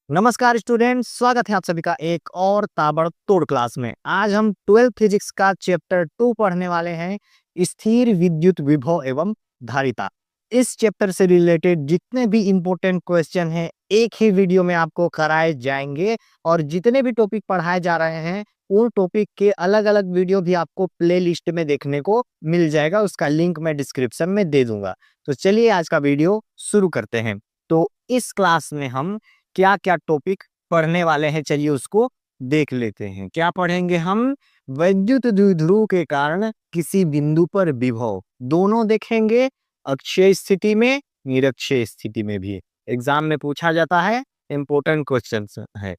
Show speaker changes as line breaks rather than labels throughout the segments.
नमस्कार स्टूडेंट्स, स्वागत है आप सभी का एक और ताबड़तोड़ क्लास में। आज हम 12th फिजिक्स का चैप्टर 2 पढ़ने वाले हैं, स्थिर विद्युत विभव एवं धारिता। इस चैप्टर से रिलेटेड जितने भी इंपॉर्टेंट क्वेश्चन हैं एक ही वीडियो में आपको कराए जाएंगे और जितने भी टॉपिक पढ़ाए जा रहे हैं उन टॉपिक के अलग अलग वीडियो भी आपको प्ले लिस्ट में देखने को मिल जाएगा। उसका लिंक मैं डिस्क्रिप्शन में दे दूंगा। तो चलिए आज का वीडियो शुरू करते हैं। तो इस क्लास में हम क्या क्या टॉपिक पढ़ने वाले हैं, चलिए उसको देख लेते हैं। क्या पढ़ेंगे हम? वैद्युत द्विध्रुव के कारण किसी बिंदु पर विभव, दोनों देखेंगे, अक्षीय स्थिति में, निरक्षीय स्थिति में भी एग्जाम में पूछा जाता है, इंपॉर्टेंट क्वेश्चन है।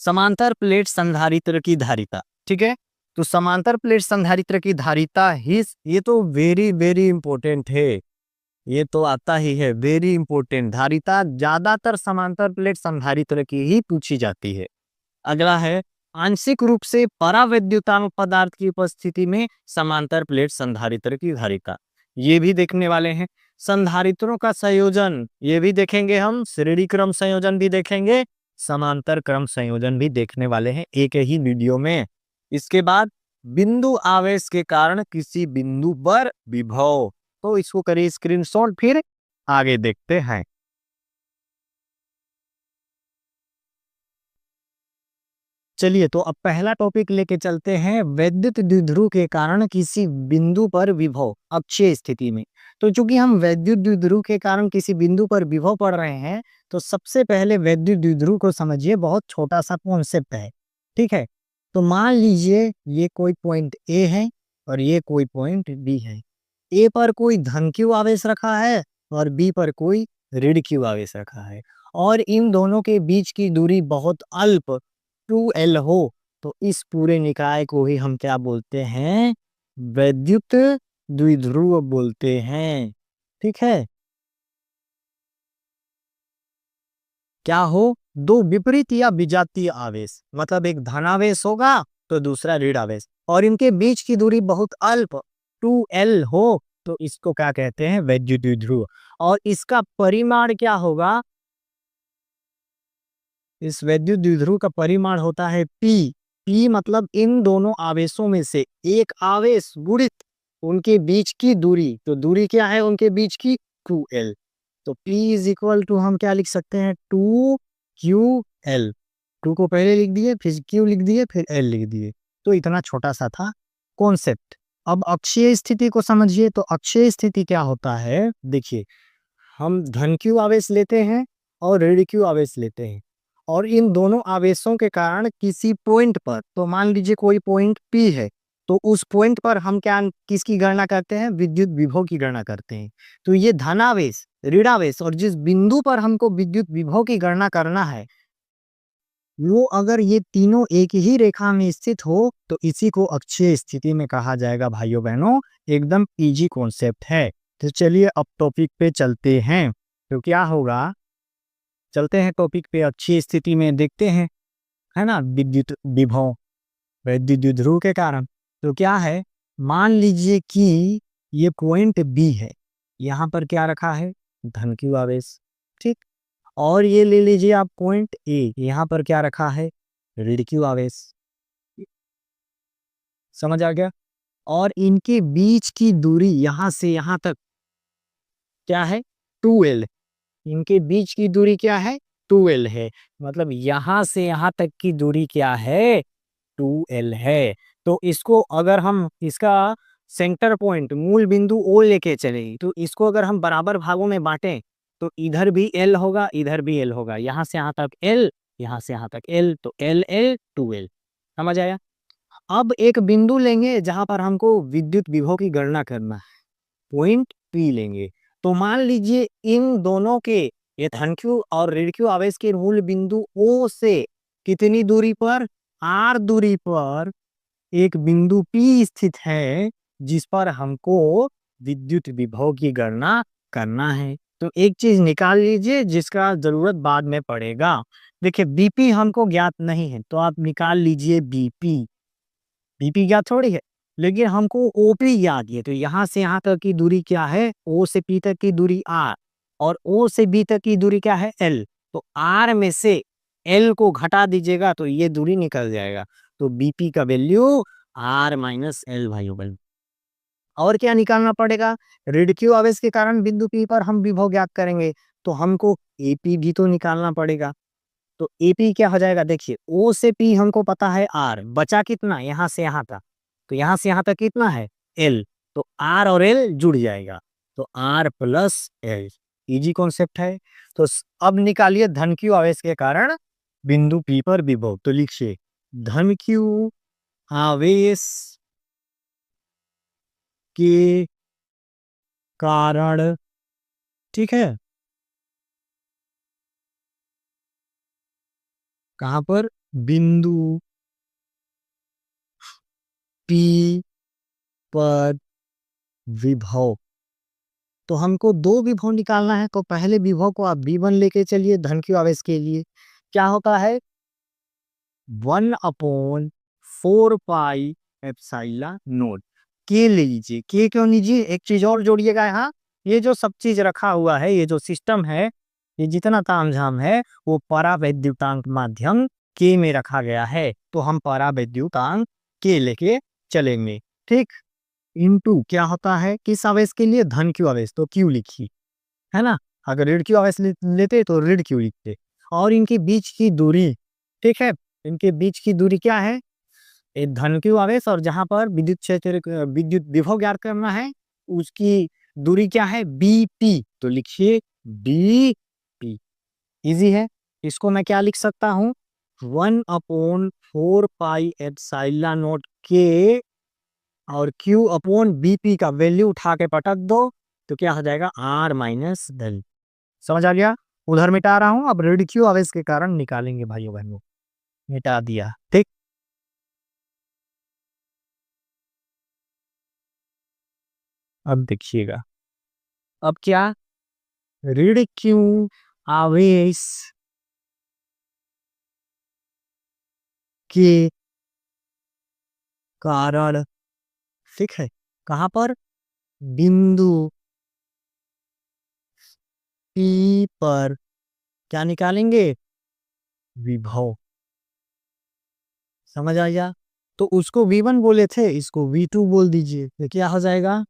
समांतर प्लेट संधारित्र की धारिता, ठीक है। तो समांतर प्लेट संधारित्र की धारिता ही, ये तो वेरी वेरी इंपॉर्टेंट है, ये तो आता ही है, वेरी इंपॉर्टेंट। धारिता ज्यादातर समांतर प्लेट संधारित्र की ही पूछी जाती है। अगला है आंशिक रूप से परावैद्युतांक पदार्थ की उपस्थिति में समांतर प्लेट संधारित्र की धारिता, ये भी देखने वाले हैं। संधारित्रों का संयोजन, ये भी देखेंगे हम, श्रेणी क्रम संयोजन भी देखेंगे, समांतर क्रम संयोजन भी देखने वाले हैं एक ही वीडियो में। इसके बाद बिंदु आवेश के कारण किसी बिंदु पर विभव, तो इसको करिए स्क्रीनशॉट, फिर आगे देखते हैं। चलिए तो अब पहला टॉपिक लेके चलते हैं, वैद्युत द्विध्रुव के कारण किसी बिंदु पर विभव अक्षीय स्थिति में। तो चूंकि हम वैद्युत द्विध्रुव के कारण किसी बिंदु पर विभव पढ़ रहे हैं, तो सबसे पहले वैद्युत द्विध्रुव को समझिए, बहुत छोटा सा कॉन्सेप्ट है, ठीक है। तो मान लीजिए ये कोई पॉइंट ए है और ये कोई पॉइंट बी है। ए पर कोई धन क्यू आवेश रखा है और बी पर कोई ऋण क्यू आवेश रखा है, और इन दोनों के बीच की दूरी बहुत अल्प 2L हो, तो इस पूरे निकाय को ही हम क्या बोलते हैं? वैद्युत द्विध्रुव बोलते हैं, ठीक है। क्या हो? दो विपरीत या विजातीय आवेश, मतलब एक धनावेश होगा तो दूसरा ऋण आवेश, और इनके बीच की दूरी बहुत अल्प 2L हो, तो इसको क्या कहते हैं? वैद्युत द्विध्रुव। और इसका परिमाण क्या होगा? इस वैद्युत द्विध्रुव का परिमाण होता है P। P मतलब इन दोनों आवेशों में से एक आवेश गुणित उनके बीच की दूरी। तो दूरी क्या है उनके बीच की? 2L। तो P इज इक्वल टू हम क्या लिख सकते हैं? 2QL। 2 को पहले लिख दिए, फिर Q लिख दिए, फिर L लिख दिए। तो इतना छोटा सा था कॉन्सेप्ट। अब अक्षीय स्थिति को समझिए। तो अक्षीय स्थिति क्या होता है? देखिए, हम धन Q आवेश लेते हैं और ऋण Q आवेश लेते हैं, और इन दोनों आवेशों के कारण किसी पॉइंट पर, तो मान लीजिए कोई पॉइंट P है, तो उस पॉइंट पर हम क्या, किसकी गणना करते हैं? विद्युत विभव की गणना करते हैं। तो ये धनावेश, ऋणावेश, और जिस बिंदु पर हमको विद्युत विभव की गणना करना है, वो अगर ये तीनों एक ही रेखा में स्थित हो, तो इसी को अक्षीय स्थिति में कहा जाएगा भाइयों बहनों। एकदम इजी कॉन्सेप्ट है। तो चलिए अब टॉपिक पे चलते हैं। तो क्या होगा, चलते हैं टॉपिक पे, अच्छी स्थिति में देखते हैं, है ना, विद्युत विभव वैद्युत द्विध्रुव के कारण। तो क्या है, मान लीजिए कि ये पॉइंट बी है, यहाँ पर क्या रखा है? धन क्यू आवेश, ठीक। और ये ले लीजिए आप पॉइंट ए, यहाँ पर क्या रखा है? ऋण क्यू आवेश, समझ आ गया। और इनके बीच की दूरी यहाँ से यहाँ तक क्या है? 2L। इनके बीच की दूरी क्या है? 2L है। मतलब यहां से यहां तक की दूरी क्या है? 2L है। तो इसको अगर हम, इसका सेंटर पॉइंट, मूल बिंदु O लेके चले, तो इसको अगर हम बराबर भागों में बांटें, तो इधर भी L होगा, इधर भी L होगा, यहां से यहां तक L, यहां से यहां तक L, तो L L 2L। समझ आया? अब एक बिंदु लेंगे जहां पर हमको विद्युत विभव की गणना करना है, पॉइंट P लेंगे। तो मान लीजिए इन दोनों के, ये धन क्यू और ऋण क्यू आवेश के मूल बिंदु O से कितनी दूरी पर? R दूरी पर एक बिंदु P स्थित है, जिस पर हमको विद्युत विभव की गणना करना है। तो एक चीज निकाल लीजिए जिसका जरूरत बाद में पड़ेगा। देखिए बीपी हमको ज्ञात नहीं है, तो आप निकाल लीजिए बीपी। बीपी ज्ञात थोड़ी है, लेकिन हमको ओपी याद है। तो यहाँ से यहाँ तक की दूरी क्या है? ओ से पी तक की दूरी आर, और ओ से बी तक की दूरी क्या है? एल। तो आर में से एल को घटा दीजिएगा तो ये दूरी निकल जाएगा, तो बीपी का वैल्यू आर माइनस एल भाइयों बहन। और क्या निकालना पड़ेगा, ऋण आवेश के कारण बिंदु पी पर हम विभव ज्ञात करेंगे, तो हमको एपी भी तो निकालना पड़ेगा। तो एपी क्या हो जाएगा, देखिए ओ से पी हमको पता है आर, बचा कितना यहाँ से यहाँ तक, तो यहाँ से यहाँ तक कितना है एल, तो आर और एल जुड़ जाएगा, तो R plus L. Easy concept है। तो अब निकालिए धन क्यू आवेश के कारण बिंदु पी पर विभव, तो लिखिए धन क्यू आवेश के कारण, ठीक है, कहां पर, बिंदु पी पर विभव। तो हमको दो विभव निकालना है, तो पहले विभव को आप V1 लेके चलिए धन क्यू आवेश के लिए, क्या होता है 1/4 पाई एप्सिलॉन नॉट के ले लीजिए। के क्यों लीजिए, एक चीज और जोड़िएगा यहाँ, ये जो सब चीज रखा हुआ है, ये जो सिस्टम है, ये जितना तामझाम है वो परावैद्युतांक माध्यम के में रखा गया है, तो हम परावैद्युतांक के लेके चलेंगे, ठीक। इनटू क्या होता है किस आवेश के लिए, धन क्यू आवेश, तो क्यू लिखिए, है ना। अगर ऋण क्यू आवेश लेते तो ऋण क्यू लिखते। और इनके बीच की दूरी, ठीक है, इनके बीच की दूरी क्या है, एक धन क्यू आवेश और जहां पर विद्युत क्षेत्र विद्युत विभव ज्ञात करना है उसकी दूरी क्या है बीपी, तो लिखिए बीपी। इजी है। इसको मैं क्या लिख सकता हूं, 1/4 पाई एप्सिलॉन नॉट के और Q अपॉन बीपी का वैल्यू उठा के पटक दो, तो क्या हो जाएगा आर माइनस डेल। समझ आ गया, उधर मिटा रहा हूं, अब ऋण क्यू आवेश के कारण निकालेंगे भाइयों बहनों, मिटा दिया, ठीक। अब देखिएगा, अब क्या, ऋण क्यू आवेश के कारण, ठीक है, कहां पर, बिंदु पी पर क्या निकालेंगे, विभव। समझ आया, तो उसको V1 बोले थे, इसको V2 बोल दीजिए, तो क्या हो जाएगा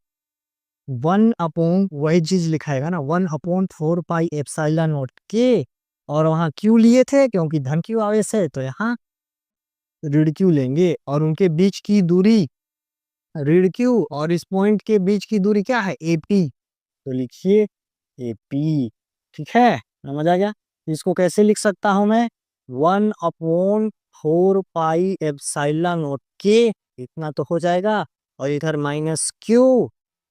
1/, वही चीज लिखाएगा ना, 1/4 पाई एप्सिलॉन नॉट के, और वहां क्यू लिए थे क्योंकि धन क्यू आवेश है, तो यहाँ ऋण क्यू लेंगे, और उनके बीच की दूरी, ऋण क्यू और इस पॉइंट के बीच की दूरी क्या है एपी, तो लिखिए एपी, ठीक है, समझ आ गया। इसको कैसे लिख सकता हूं मैं, 1/4 पाई एप्सिलॉन नॉट के, इतना तो हो जाएगा, और इधर माइनस क्यू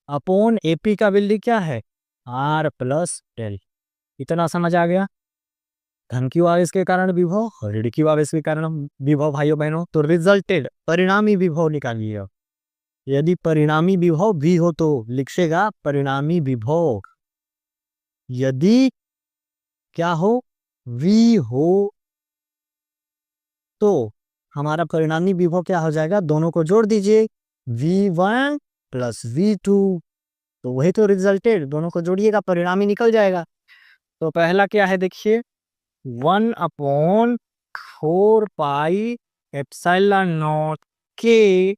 अपॉन एपी का वैल्यू क्या है आर प्लस डेल। इतना समझ आ गया, धन क्यू आवेश के कारण विभव और ऋण क्यू आवेश के कारण विभव भाइयों बहनों, तो रिजल्टेड परिणामी विभव निकालिए। यदि परिणामी विभव भी हो तो लिखिएगा परिणामी विभव, यदि क्या हो वी हो तो हमारा परिणामी विभव क्या हो जाएगा, दोनों को जोड़ दीजिए V1 प्लस V2, तो वही तो रिजल्टेड, दोनों को जोड़िएगा परिणामी निकल जाएगा। तो पहला क्या है देखिए 1/4 पाई एप्सिलॉन नॉट के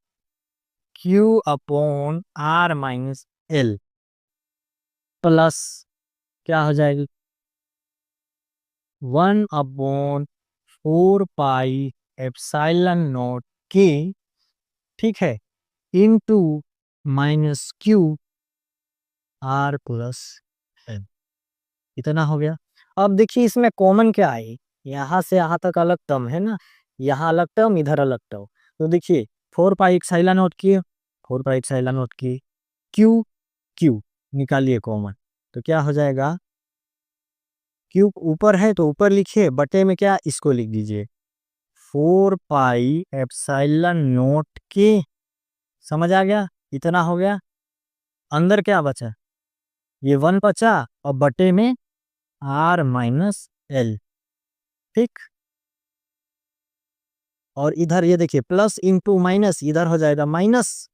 Q upon R minus L plus क्या हो जाएगी 1/4 पाई एप्सिलॉन नॉट के, ठीक है, into minus Q R plus L. इतना हो गया। अब देखिए इसमें कॉमन क्या है, यहाँ से यहाँ तक अलग टर्म है ना, यहाँ अलग टर्म इधर अलग टर्म, तो देखिए 4 पाई एप्सिलॉन नॉट की, 4 पाई एप्सिलॉन नॉट की क्यू, क्यू निकालिए कॉमन, तो क्या हो जाएगा, क्यू ऊपर है तो ऊपर लिखिए, बटे में क्या इसको लिख दीजिए 4 पाई एप्सिलॉन नॉट के, समझ आ गया, इतना हो गया। अंदर क्या बचा, ये 1 बचा और बटे में आर माइनस एल, ठीक। और इधर ये देखिए प्लस इंटू माइनस, इधर हो जाएगा माइनस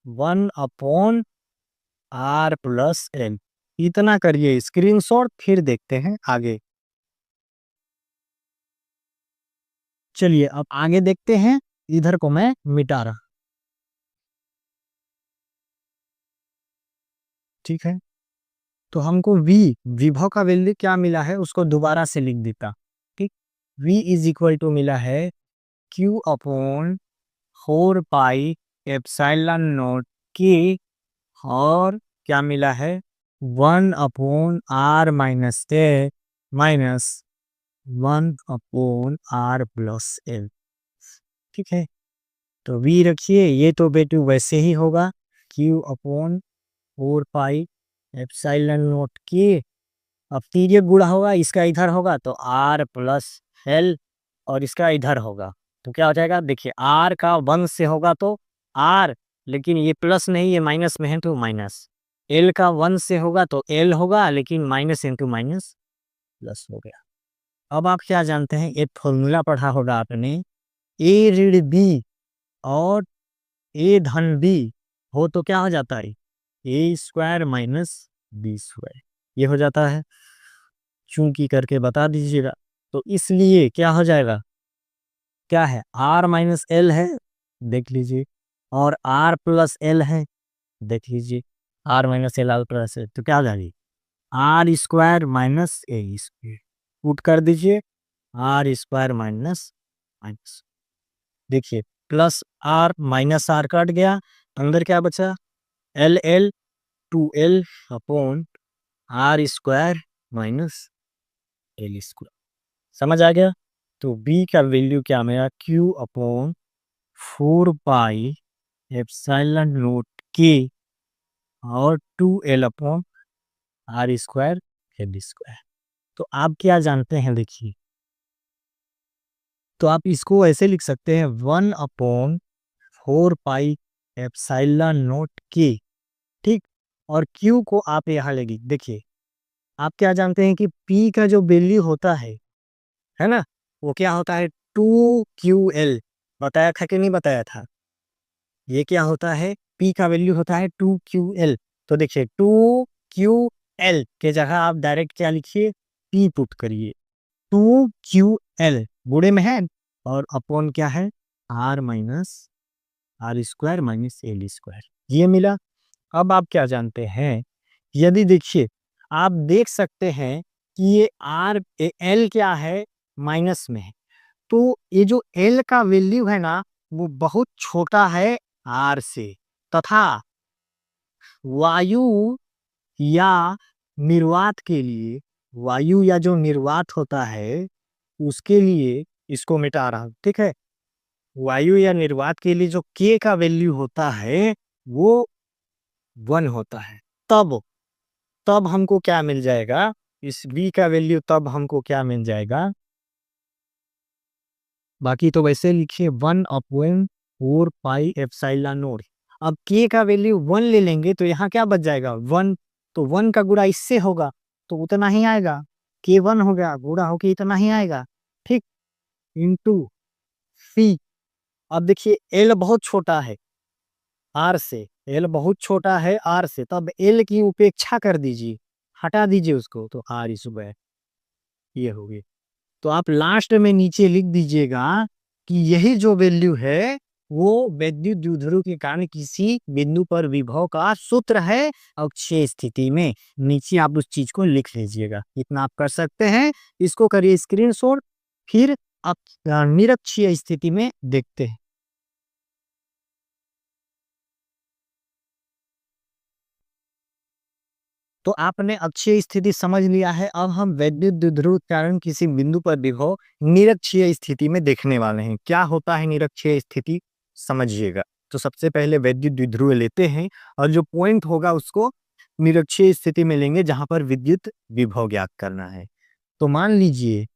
1/R+L। इतना करिए स्क्रीनशॉट, फिर देखते हैं आगे। चलिए अब आगे देखते हैं, इधर को मैं मिटा रहा, ठीक है। तो हमको v विभव का वैल्यू क्या मिला है उसको दोबारा से लिख देता, ठीक। v इज इक्वल टू मिला है q upon 4 pi epsilon not k, और क्या मिला है 1/r-a माइनस 1/r+l, ठीक है। तो v रखिए, ये तो बेटू वैसे ही होगा q upon 4 pi epsilon not k। अब पीरियड गुणा होगा, इसका इधर होगा तो r+l, और इसका इधर होगा तो क्या हो जाएगा, देखिए r का 1 से होगा तो r, लेकिन ये प्लस नहीं, ये माइनस में है तो माइनस। l का 1 से होगा तो l होगा, लेकिन माइनस इंटू माइनस प्लस हो गया। अब आप क्या जानते हैं, एक फॉर्मूला पढ़ा होगा आपने, a ऋण b और a धन b हो तो क्या हो जाता है, a² माइनस b², ये हो जाता है। चूंकि करके बता दीजिएगा। तो इसलिए क्या हो जाएगा, क्या है r-l है, देख लीजिए, और r+l है, देख लीजिए, r-l तो क्या हो जाएगी r² माइनस a², पुट कर दीजिए r² माइनस माइनस, देखिए plus r minus r cut गया, अंदर क्या बचा l 2l upon r² minus l²। समझ आ गया। तो b का वैल्यू क्या मेरा q upon 4 pi epsilon not k और 2l अपॉन r² l²। तो आप क्या जानते हैं, देखिए, तो आप इसको ऐसे लिख सकते हैं 1/4 पाई एप्सिलॉन नॉट k, ठीक। और q को आप यहाँ लेंगे, देखिए आप क्या जानते हैं कि p का जो वैल्यू होता है ना, वो क्या होता है 2ql, बताया था कि नहीं बताया था, ये क्या होता है p का वैल्यू होता है 2ql। तो देखिए 2ql के जगह आप डायरेक्ट क्या लिखिए, p पुट करिए, 2ql बूढ़े में है, और अपॉन क्या है r minus r² minus l², ये मिला। अब आप क्या जानते हैं, यदि देखिए आप देख सकते हैं कि ये l क्या है माइनस में है, तो ये जो l का वैल्यू है ना वो बहुत छोटा है r से, तथा वायु या निर्वात के लिए, वायु या जो निर्वात होता है उसके लिए, इसको मिटा रहा हूं, ठीक है। वायु या निर्वात के लिए जो k का वैल्यू होता है वो 1 होता है, तब तब हमको क्या मिल जाएगा, इस v का वैल्यू तब हमको क्या मिल जाएगा, बाकी तो वैसे लिखिए 1/4 पाई एप्सिलॉन नॉट। अब k का वैल्यू 1 ले लेंगे तो यहाँ क्या बच जाएगा 1, तो 1 का गुणा इससे होगा तो उतना ही आएगा, k1 हो गया, गुणा होके इतना ही आएगा, ठीक, इंटू c। अब देखिए l बहुत छोटा है r से, l बहुत छोटा है r से, तब l की उपेक्षा कर दीजिए, हटा दीजिए उसको, तो r², ये हो गई। तो आप लास्ट में नीचे लिख दीजिएगा कि यही जो वैल्यू है वो वैद्युत द्विध्रुव के कारण किसी बिंदु पर विभव का सूत्र है अक्षीय स्थिति में। नीचे आप उस चीज को लिख लीजिएगा, इतना आप कर सकते हैं। इसको करिए स्क्रीनशॉट, फिर आप निरक्षीय स्थिति में देखते हैं। तो आपने अक्षीय स्थिति समझ लिया है, अब हम वैद्युत द्विध्रुव के कारण किसी बिंदु पर विभव निरक्षीय स्थिति में देखने वाले हैं। क्या होता है निरक्षीय स्थिति, समझिएगा। तो सबसे पहले वैद्युत द्विध्रुव लेते हैं और जो पॉइंट होगा उसको निरक्षीय स्थिति में लेंगे जहां पर विद्युत विभव ज्ञात करना है। तो मान लीजिए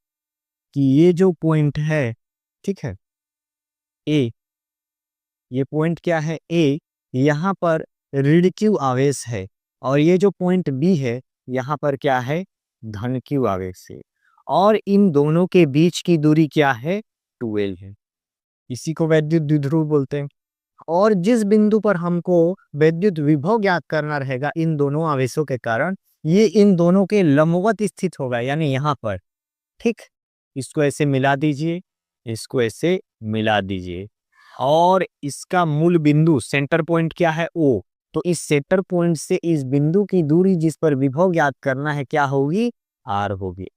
कि ये जो पॉइंट है, ठीक है, ए, ये पॉइंट क्या है ए, यहाँ पर ऋण q आवेश है, और ये जो पॉइंट बी है यहाँ पर क्या है धन q आवेश है, और इन दोनों के बीच की दूरी क्या है 2l है। इसी को वैद्युत द्विध्रुव बोलते हैं। और जिस बिंदु पर हमको वैद्युत विभव ज्ञात करना रहेगा इन दोनों आवेशों के कारण, ये इन दोनों के लंबवत स्थित होगा, यानी यहाँ पर, ठीक। इसको ऐसे मिला दीजिए, इसको ऐसे मिला दीजिए और इसका मूल बिंदु सेंटर पॉइंट क्या है ओ, तो इस सेंटर पॉइंट से इस बिंदु की दूरी जिस पर विभव ज्ञात करना है क्या होगी, आर होगी।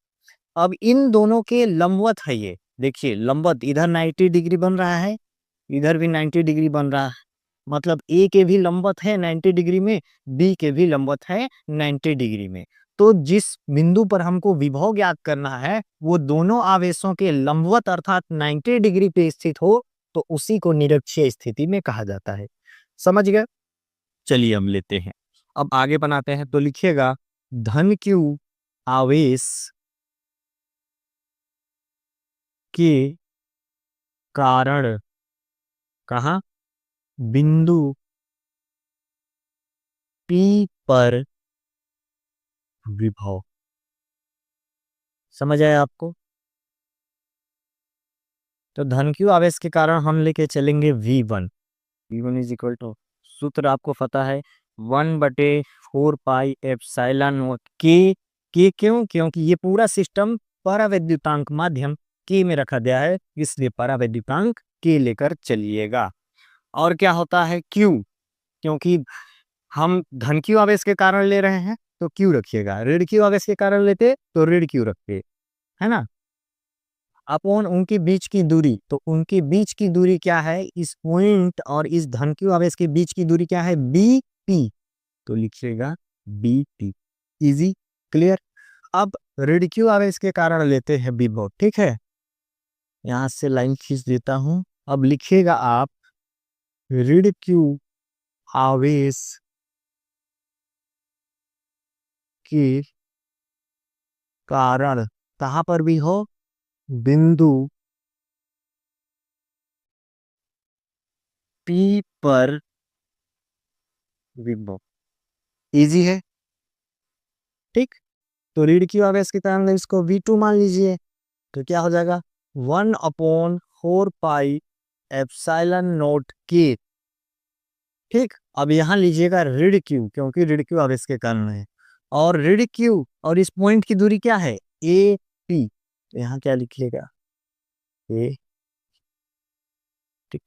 अब इन दोनों के लंबवत है ये, देखिए लंबवत इधर 90 डिग्री बन रहा है, इधर भी 90 डिग्री बन रहा है, मतलब ए के भी लंबवत है 90 डिग्री में, बी के भी लंबवत है 90 डिग्री में। तो जिस बिंदु पर हमको विभव ज्ञात करना है वो दोनों आवेशों के लंबवत अर्थात 90 डिग्री पे स्थित हो तो उसी को निरक्षीय स्थिति में कहा जाता है। समझ गए? चलिए हम लेते हैं, अब आगे बनाते हैं। तो लिखिएगा धन क्यू आवेश के कारण कहा बिंदु P पर विभव। समझ आया आपको? तो धन क्यू आवेश के कारण हम लेके चलेंगे V1। V1 is equal to, सूत्र आपको पता है 1/4 पाई एप्सिलॉन नॉट के क्यों? क्योंकि ये पूरा सिस्टम परावैद्युतांक माध्यम के में रखा गया है, इसलिए परावैद्युतांक के लेकर चलिएगा। और क्या होता है क्यू, क्योंकि हम धन क्यू आवेश के कारण ले रहे हैं तो क्यू रखिएगा, ऋण क्यू आवेश के कारण लेते तो ऋण क्यू रखिए, है ना। अपॉन उनके बीच की दूरी, तो उनके बीच की दूरी क्या है, इस पॉइंट और इस धन क्यू आवेश के बीच की दूरी क्या है, बी पी, तो लिखिएगा बी पी। Easy, clear. अब ऋण क्यू आवेश के कारण लेते हैं विभव, ठीक है, यहां से लाइन खींच देता हूं। अब लिखिएगा आप ऋण क्यू आवेश के कारण कहां पर भी हो, बिंदु P पर विभव। इजी है, ठीक। तो ऋण क्यू आवेश के कारण इसको V2 मान लीजिए, तो क्या हो जाएगा 1/4 पाई एप्सिलॉन नॉट के, ठीक। अब यहां लीजिएगा ऋण क्यू, क्योंकि ऋण क्यू आवेश के कारण है, और ऋण क्यू और इस पॉइंट की दूरी क्या है, ए पी, तो यहां क्या लिखिएगा ए, ठीक।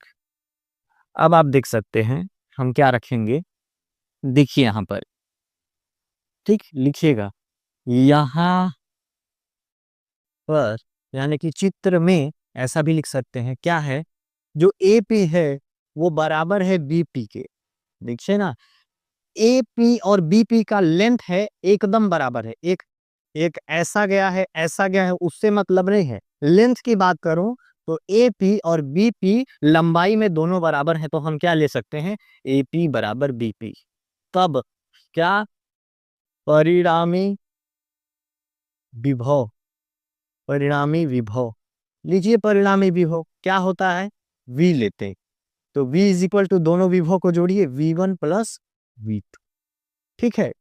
अब आप देख सकते हैं हम क्या रखेंगे, देखिए यहां पर, ठीक, लिखिएगा यहां पर, यानी कि चित्र में ऐसा भी लिख सकते हैं, क्या है, जो ए पी है वो बराबर है बी पी के, देखिए ना, ए पी और बी पी का लेंथ है एकदम बराबर है, एक एक ऐसा गया है ऐसा गया है, उससे मतलब नहीं है, लेंथ की बात करूं तो ए पी और बी पी लंबाई में दोनों बराबर है, तो हम क्या ले सकते हैं, ए पी बराबर बी पी। तब क्या, परिणामी विभव, परिणामी विभव, लीजिए परिणामी विभव क्या होता है, V लेते हैं, तो V इज इक्वल टू दोनों विभव को जोड़िए V1 प्लस V2, ठीक है।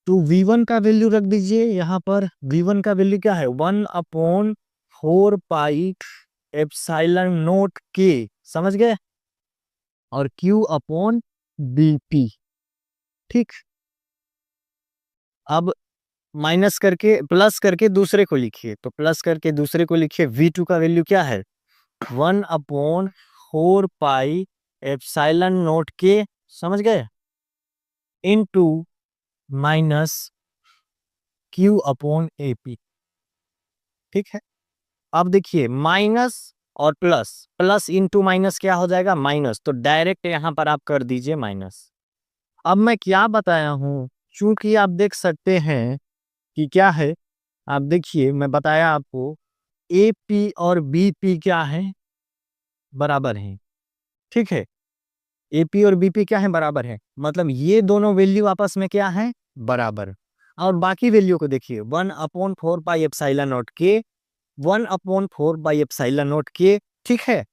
तो V1 का वैल्यू रख दीजिए यहां पर, V1 का वैल्यू क्या है 1/4 पाई एप्सिलॉन नॉट के, समझ गए, और Q अपॉन BP, ठीक। अब माइनस करके प्लस करके दूसरे को लिखिए, तो प्लस करके दूसरे को लिखिए, V2 का वैल्यू क्या है 1/4 पाई एप्सिलॉन नॉट के, समझ गए, into minus Q upon AP, ठीक है। अब देखिए माइनस और प्लस, प्लस इंटू माइनस क्या हो जाएगा माइनस, तो डायरेक्ट यहां पर आप कर दीजिए माइनस। अब मैं क्या बताया हूं, चूंकि आप देख सकते हैं कि क्या है, आप देखिए मैं बताया आपको ए पी और बी पी क्या है, बराबर है, ठीक है। ए पी और बी पी क्या है, बराबर है, मतलब ये दोनों वैल्यू आपस में क्या है, बराबर। और बाकी वैल्यू को देखिए 1/4 पाई एप्सिलॉन नॉट के, 1/4 पाई एप्सिलॉन नॉट के, ठीक है।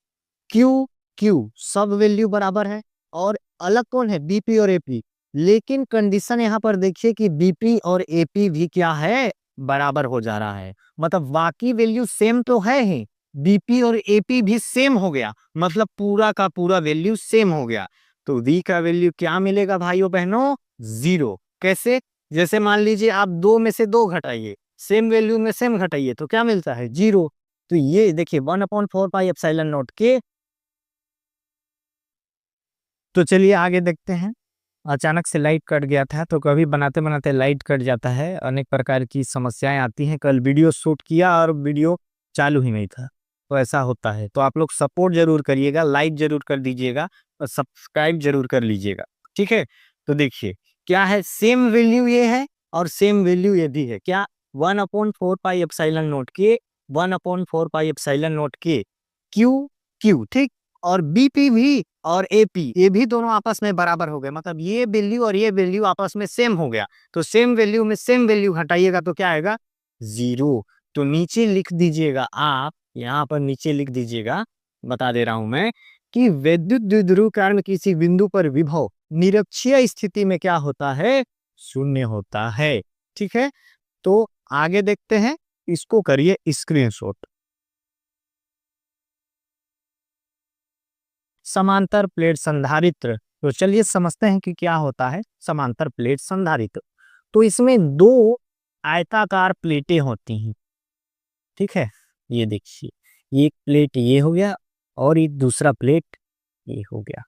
क्यू क्यू सब वैल्यू बराबर है, और अलग कौन है, बीपी और एपी, लेकिन कंडीशन यहां पर देखिए कि बीपी और एपी भी क्या है, बराबर हो जा रहा है, मतलब बाकी वैल्यू सेम तो है ही, बीपी और एपी भी सेम हो गया, मतलब पूरा का पूरा वैल्यू सेम हो गया, तो वी का वैल्यू क्या मिलेगा भाइयों बहनों, 0। कैसे, जैसे मान लीजिए आप 2 में से 2 घटाइए, सेम वैल्यू में सेम घटाइए तो क्या मिलता है 0, तो ये देखिए 1/4 पाई एप्सिलॉन नॉट के। तो चलिए आगे देखते हैं। अचानक से लाइट कट गया था, तो कभी बनाते बनाते लाइट कट जाता है, अनेक प्रकार की समस्याएं आती हैं। कल वीडियो शूट किया और वीडियो चालू ही नहीं था, तो ऐसा होता है। तो आप लोग सपोर्ट जरूर करिएगा, लाइक जरूर कर दीजिएगा और सब्सक्राइब जरूर कर लीजिएगा, ठीक है। तो देखिए क्या है, सेम वैल्यू ये है और सेम वैल्यू ये भी है। क्या, 1/4 पाई एप्सिलॉन नॉट के, 1/4 पाई एप्सिलॉन नॉट के क्यू क्यू, ठीक। और बीपी भी और एपी, ये भी दोनों आपस में बराबर हो गए, मतलब ये वैल्यू और ये वैल्यू आपस में सेम हो गया। तो सेम वैल्यू में सेम वैल्यू हटाइएगा तो क्या आएगा, 0। तो नीचे लिख दीजिएगा आप, यहाँ पर नीचे लिख दीजिएगा, बता दे रहा हूं मैं, कि विद्युत द्विध्रुव कारण में किसी बिंदु पर विभव निरक्षीय स्थिति में क्या होता है, शून्य होता है, ठीक है। तो आगे देखते हैं, इसको करिए स्क्रीनशॉट। समांतर प्लेट संधारित्र, तो चलिए समझते हैं कि क्या होता है समांतर प्लेट संधारित्र। तो इसमें दो आयताकार प्लेटें होती हैं, ठीक है। ये देखिए, एक प्लेट ये हो गया और एक दूसरा प्लेट ये हो गया,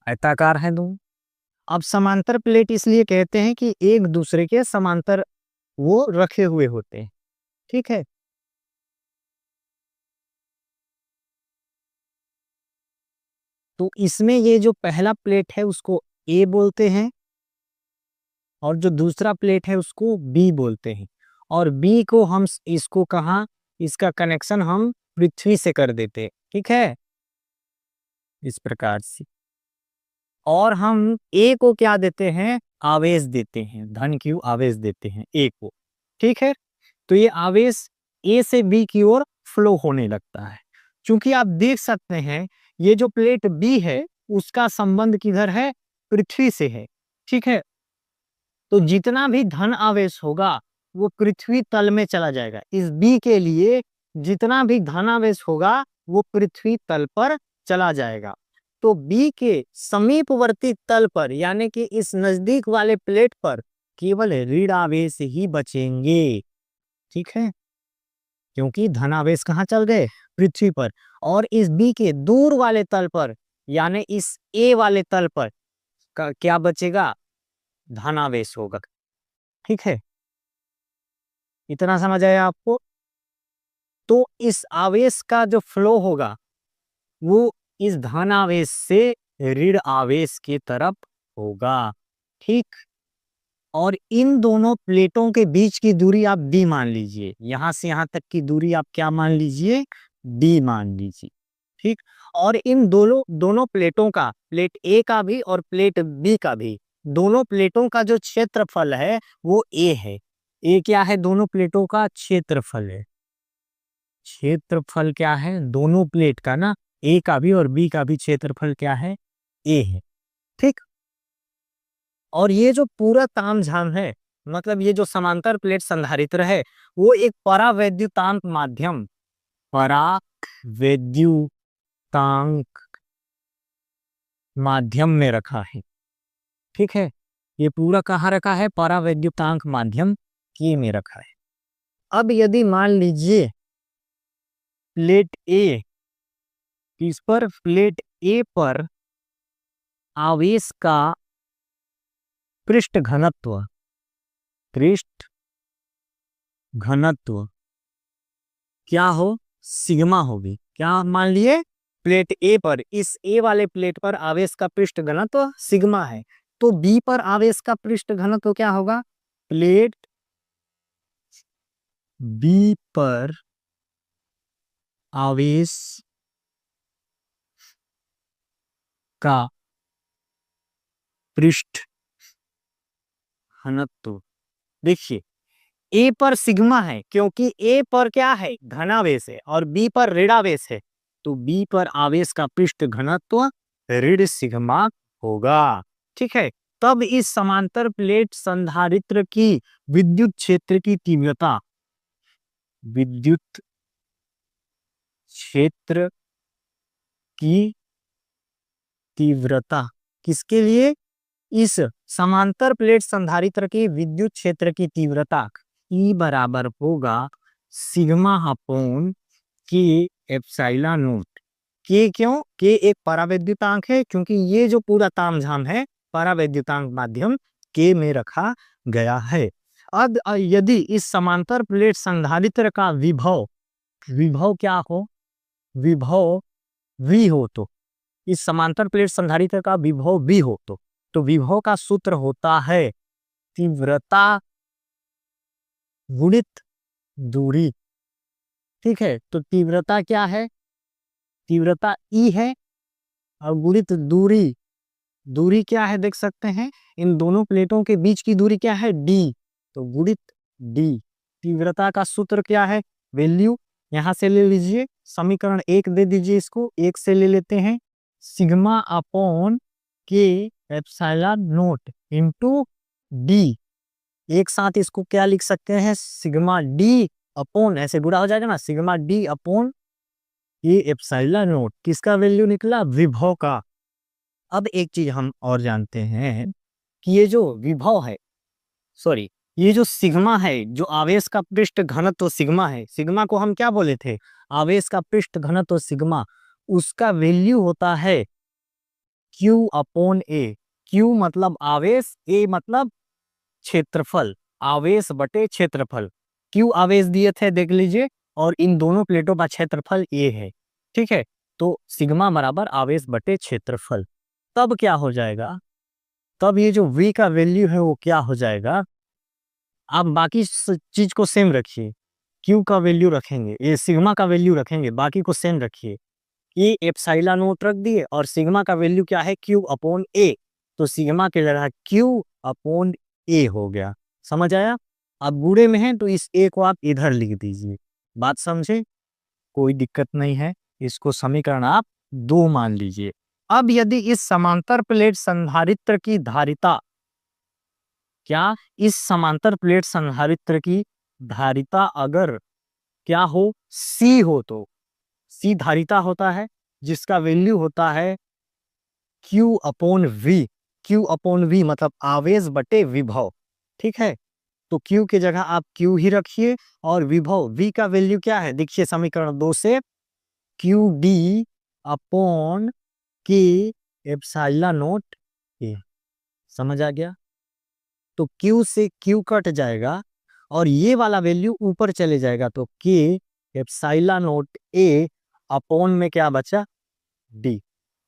आयताकार है दोनों। अब समांतर प्लेट इसलिए कहते हैं कि एक दूसरे के समांतर वो रखे हुए होते हैं, ठीक है। तो इसमें ये जो पहला प्लेट है उसको ए बोलते हैं और जो दूसरा प्लेट है उसको बी बोलते हैं। और बी को हम इसको कहाँ, इसका कनेक्शन हम पृथ्वी से कर देते हैं, ठीक है, इस प्रकार से। और हम ए को क्या देते हैं, आवेश देते हैं, धन क्यू आवेश देते हैं ए को, ठीक है। तो ये आवेश ए से बी की ओर फ्लो होने लगता है। क्योंकि आप देख सकते हैं ये जो प्लेट बी है उसका संबंध किधर है, पृथ्वी से है, ठीक है। तो जितना भी धन आवेश होगा वो पृथ्वी तल में चला जाएगा। इस बी के लिए जितना भी धन आवेश होगा वो पृथ्वी तल पर चला जाएगा। तो बी के समीपवर्ती तल पर यानी कि इस नजदीक वाले प्लेट पर केवल ऋण आवेश ही बचेंगे, ठीक है, क्योंकि धनावेश कहाँ चल गए, पृथ्वी पर। और इस बी के दूर वाले तल पर यानी इस ए वाले तल पर क्या बचेगा, धनावेश होगा, ठीक है। इतना समझ आया आपको। तो इस आवेश का जो फ्लो होगा वो इस धनावेश से ऋण आवेश की तरफ होगा, ठीक। और इन दोनों प्लेटों के बीच की दूरी आप डी मान लीजिए, यहां से यहां तक की दूरी आप क्या मान लीजिए, डी मान लीजिए, ठीक। और इन दोनों दोनों प्लेटों का, प्लेट ए का भी और प्लेट बी का भी, दोनों प्लेटों का जो क्षेत्रफल है वो ए है। ए क्या है, दोनों प्लेटों का क्षेत्रफल है। क्षेत्रफल क्या है दोनों प्लेट का ना, ए का भी और बी का भी क्षेत्रफल क्या है, ए है, ठीक। और ये जो पूरा तामझाम है, मतलब ये जो समांतर प्लेट संधारित्र है वो एक परावैद्युतांक माध्यम, परावैद्युतांक माध्यम में रखा है, ठीक है। ये पूरा कहाँ रखा है, परावैद्युतांक माध्यम के में रखा है। अब यदि मान लीजिए प्लेट ए, इस पर प्लेट ए पर आवेश का पृष्ठ घनत्व, पृष्ठ घनत्व क्या हो, सिग्मा होगी। क्या मान लिए, प्लेट ए पर, इस ए वाले प्लेट पर आवेश का पृष्ठ घनत्व सिग्मा है। तो बी पर आवेश का पृष्ठ घनत्व क्या होगा, प्लेट बी पर आवेश का पृष्ठ घनत्व, देखिए ए पर सिग्मा है क्योंकि ए पर क्या है, धनावेश है, और बी पर ऋणावेश है। तो बी पर आवेश का पृष्ठ घनत्व ऋण सिग्मा होगा, ठीक है। तब इस समांतर प्लेट संधारित्र की विद्युत क्षेत्र की तीव्रता, विद्युत क्षेत्र की तीव्रता किसके लिए, इस समांतर प्लेट संधारित्र की विद्युत क्षेत्र की तीव्रता ई बराबर होगा सिग्मा अपॉन के एप्सिलॉन नॉट। के क्यों? के एक परावैद्युतांक है, क्योंकि ये जो पूरा तामझाम है परावैद्युतांक माध्यम के में रखा गया है। अब यदि इस समांतर प्लेट संधारित्र का विभव विभव क्या हो? विभव V हो, तो इस समांतर प्लेट संधारित्र का विभव V हो, तो विभव का सूत्र होता है तीव्रता गुणित दूरी। ठीक है, तो तीव्रता क्या है? तीव्रता E है, और गुणित दूरी, दूरी क्या है देख सकते हैं, इन दोनों प्लेटों के बीच की दूरी क्या है? D, तो गुणित D। तीव्रता का सूत्र क्या है? वैल्यू यहां से ले लीजिए, समीकरण 1 दे दीजिए, इसको 1 से ले लेते हैं, सिग्मा अपॉन के एप्सिलॉन नोट इंटू डी। एक साथ इसको क्या लिख सकते हैं? सिग्मा डी अपॉन, ऐसे बुरा हो जाएगा ना, सिग्मा डी अपॉन ये एप्सिलॉन नोट, किसका वैल्यू निकला? विभव का। अब एक चीज हम और जानते हैं कि ये जो विभव है, सॉरी, ये जो सिग्मा है, जो आवेश का पृष्ठ घनत्व सिग्मा है, सिग्मा को हम क्या बोले थे? आवेश का पृष्ठ घनत्व सिग्मा, उसका वैल्यू होता है Q अपॉन ए। Q मतलब आवेश, A मतलब क्षेत्रफल, आवेश बटे क्षेत्रफल। Q आवेश दिए थे देख लीजिए, और इन दोनों प्लेटों का क्षेत्रफल A है। ठीक है, तो सिग्मा बराबर आवेश बटे क्षेत्रफल। तब क्या हो जाएगा? तब ये जो V का वैल्यू है वो क्या हो जाएगा? आप बाकी चीज को सेम रखिए, Q का वैल्यू रखेंगे, ये सिग्मा का वैल्यू रखेंगे, बाकी को सेम रखिए। ये एप्सिलॉन नोट रख दिए, और सिग्मा का वैल्यू क्या है? Q अपॉन ए, तो सिग्मा की जगह Q अपॉन ए हो गया। समझ आया? अब बुरे में है तो इस ए को आप इधर लिख दीजिए। बात समझे? कोई दिक्कत नहीं है, इसको समीकरण आप 2 मान लीजिए। अब यदि इस समांतर प्लेट संधारित्र की धारिता, क्या इस समांतर प्लेट संधारित्र की धारिता अगर क्या हो? C हो, तो C धारिता होता है जिसका वैल्यू होता है Q upon V। Q upon V मतलब आवेश बटे विभव। ठीक है, तो Q की जगह आप Q ही रखिए, और विभव V का वैल्यू क्या है? देखिए समीकरण 2 से, QD upon K epsilon naught A। समझ आ गया? तो Q से Q कट जाएगा, और ये वाला वैल्यू ऊपर चले जाएगा, तो K epsilon naught A upon में क्या बचा? D।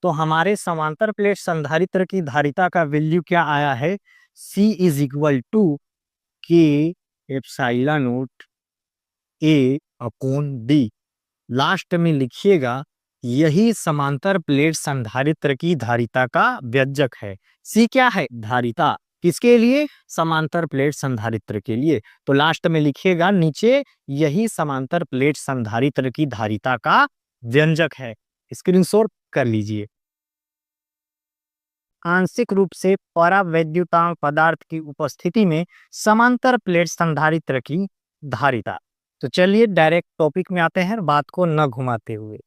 तो हमारे समांतर प्लेट संधारित्र की धारिता का वैल्यू क्या आया है? C is equal to K epsilon naught A upon D। Last में लिखिएगा, यही समांतर प्लेट संधारित्र की धारिता का व्यंजक है। C क्या है? धारिता। किसके लिए? समांतर प्लेट संधारित्र के लिए। तो लास्ट में लिखिएगा नीचे, यही समांतर प्लेट संधारित्र की धारिता का व्यंजक है। स्क्रीनशॉट कर लीजिए। आंशिक रूप से परावैद्युतांक पदार्थ की उपस्थिति में समांतर प्लेट संधारित्र की धारिता। तो चलिए डायरेक्ट टॉपिक में आते हैं, बात को न घुमाते हुए।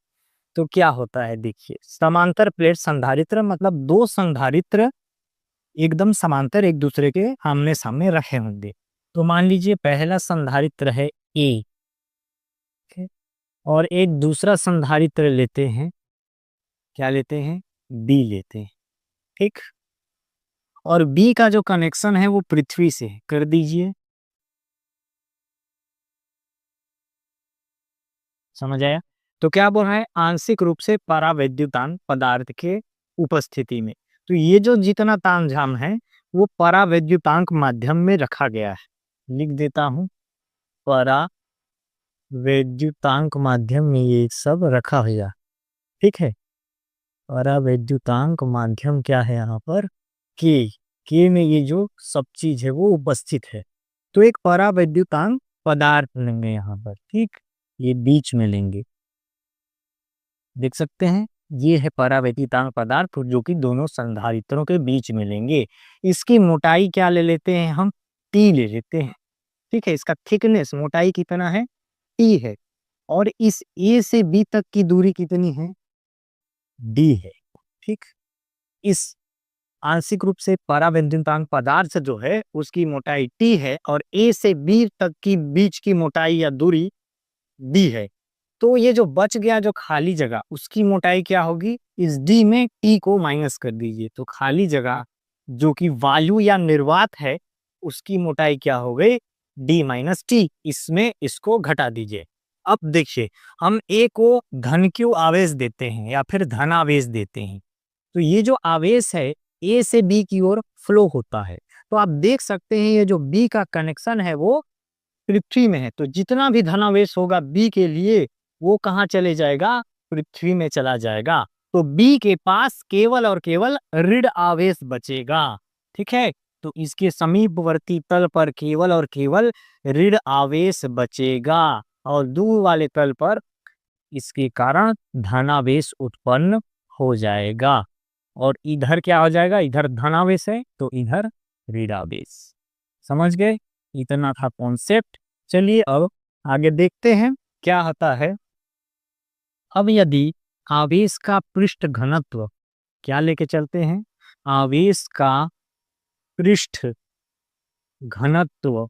तो क्या होता है देखिए, समांतर प्लेट संधारित्र मतलब दो संधारित्र एकदम समांतर एक दूसरे के आमने सामने रखे होंगे। तो मान लीजिए पहला संधारित्र है ए, और एक दूसरा संधारित्र लेते हैं, क्या लेते हैं? बी लेते हैं। ठीक, और बी का जो कनेक्शन है वो पृथ्वी से है, कर दीजिए। समझ आया? तो क्या बोल रहा है? आंशिक रूप से परावैद्युतांक पदार्थ के उपस्थिति में, तो ये जो जितना तामझाम है वो परावैद्युतांक माध्यम में रखा गया है। लिख देता हूं, परावैद्युतांक माध्यम में ये सब रखा हुआ। ठीक है, परावैद्युतांक माध्यम क्या है यहाँ पर? के में ये जो सब चीज है वो उपस्थित है। तो एक परावैद्युतांक पदार्थ लेंगे यहाँ पर। ठीक, ये बीच में लेंगे, देख सकते हैं, ये है परावैद्युतांक पदार्थ जो कि दोनों संधारित्रों के बीच में लेंगे। इसकी मोटाई क्या ले लेते हैं हम? टी ले लेते हैं। ठीक है, इसका थिकनेस, मोटाई कितना है? टी है। और इस ए से बी तक की दूरी कितनी है? डी है। ठीक, इस आंशिक रूप से परावैद्युतांक पदार्थ जो है उसकी मोटाई टी है, और ए से बी तक की बीच की मोटाई या दूरी डी है। तो ये जो बच गया जो खाली जगह उसकी मोटाई क्या होगी, इस डी में टी को माइनस कर दीजिए, तो खाली जगह जो कि वायु या निर्वात है उसकी मोटाई क्या हो गई, डी माइनस टी। इसमें इसको घटा दीजिए। अब देखिए, हम ए को धन क्यू आवेश देते हैं या फिर धन आवेश देते हैं, तो ये जो आवेश है ए से बी की ओर फ्लो होता है। तो आप देख सकते हैं ये जो बी का कनेक्शन है वो पृथ्वी में है, तो जितना भी धनावेश होगा बी के लिए वो कहाँ चले जाएगा, पृथ्वी में चला जाएगा। तो बी के पास केवल और केवल ऋण आवेश बचेगा। ठीक है, तो इसके समीपवर्ती तल पर केवल और केवल ऋण आवेश बचेगा और दूर वाले तल पर इसके कारण धनावेश उत्पन्न हो जाएगा। और इधर क्या हो जाएगा, इधर धनावेश है तो इधर ऋणावेश। समझ गए, इतना था कॉन्सेप्ट। चलिए अब आगे देखते हैं क्या होता है। अब यदि आवेश का पृष्ठ घनत्व, क्या लेके चलते हैं, आवेश का पृष्ठ घनत्व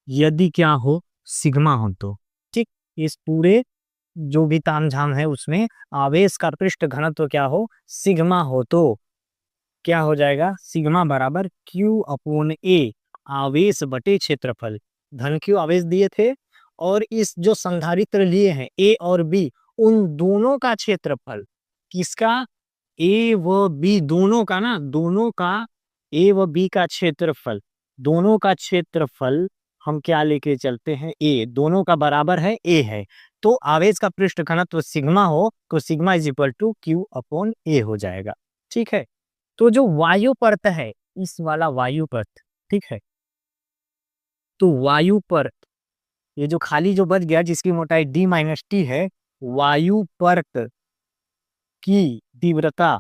यदि क्या हो, सिग्मा हो तो ठीक, इस पूरे जो भी तामझाम है उसमें आवेश का पृष्ठ घनत्व क्या हो, सिग्मा हो, तो क्या हो जाएगा, सिग्मा बराबर क्यू अपॉन ए, आवेश बटे क्षेत्रफल। धन क्यू आवेश दिए थे और इस जो संधारित्र लिए हैं ए और बी, उन दोनों का क्षेत्रफल, किसका, ए व बी दोनों का ना, दोनों का ए व बी का क्षेत्रफल, दोनों का क्षेत्रफल हम क्या लेके चलते हैं, ए, दोनों का बराबर है, ए है। तो आवेश का पृष्ठ घनत्व सिग्मा हो तो sigma is equal to q upon a हो जाएगा। ठीक है, तो जो वायु परत है, इस वाला वायु परत, ठीक है, तो वायु परत, ये जो खाली जो बच गया जिसकी मोटाई डी माइनस टी है, वायु परत की तीव्रता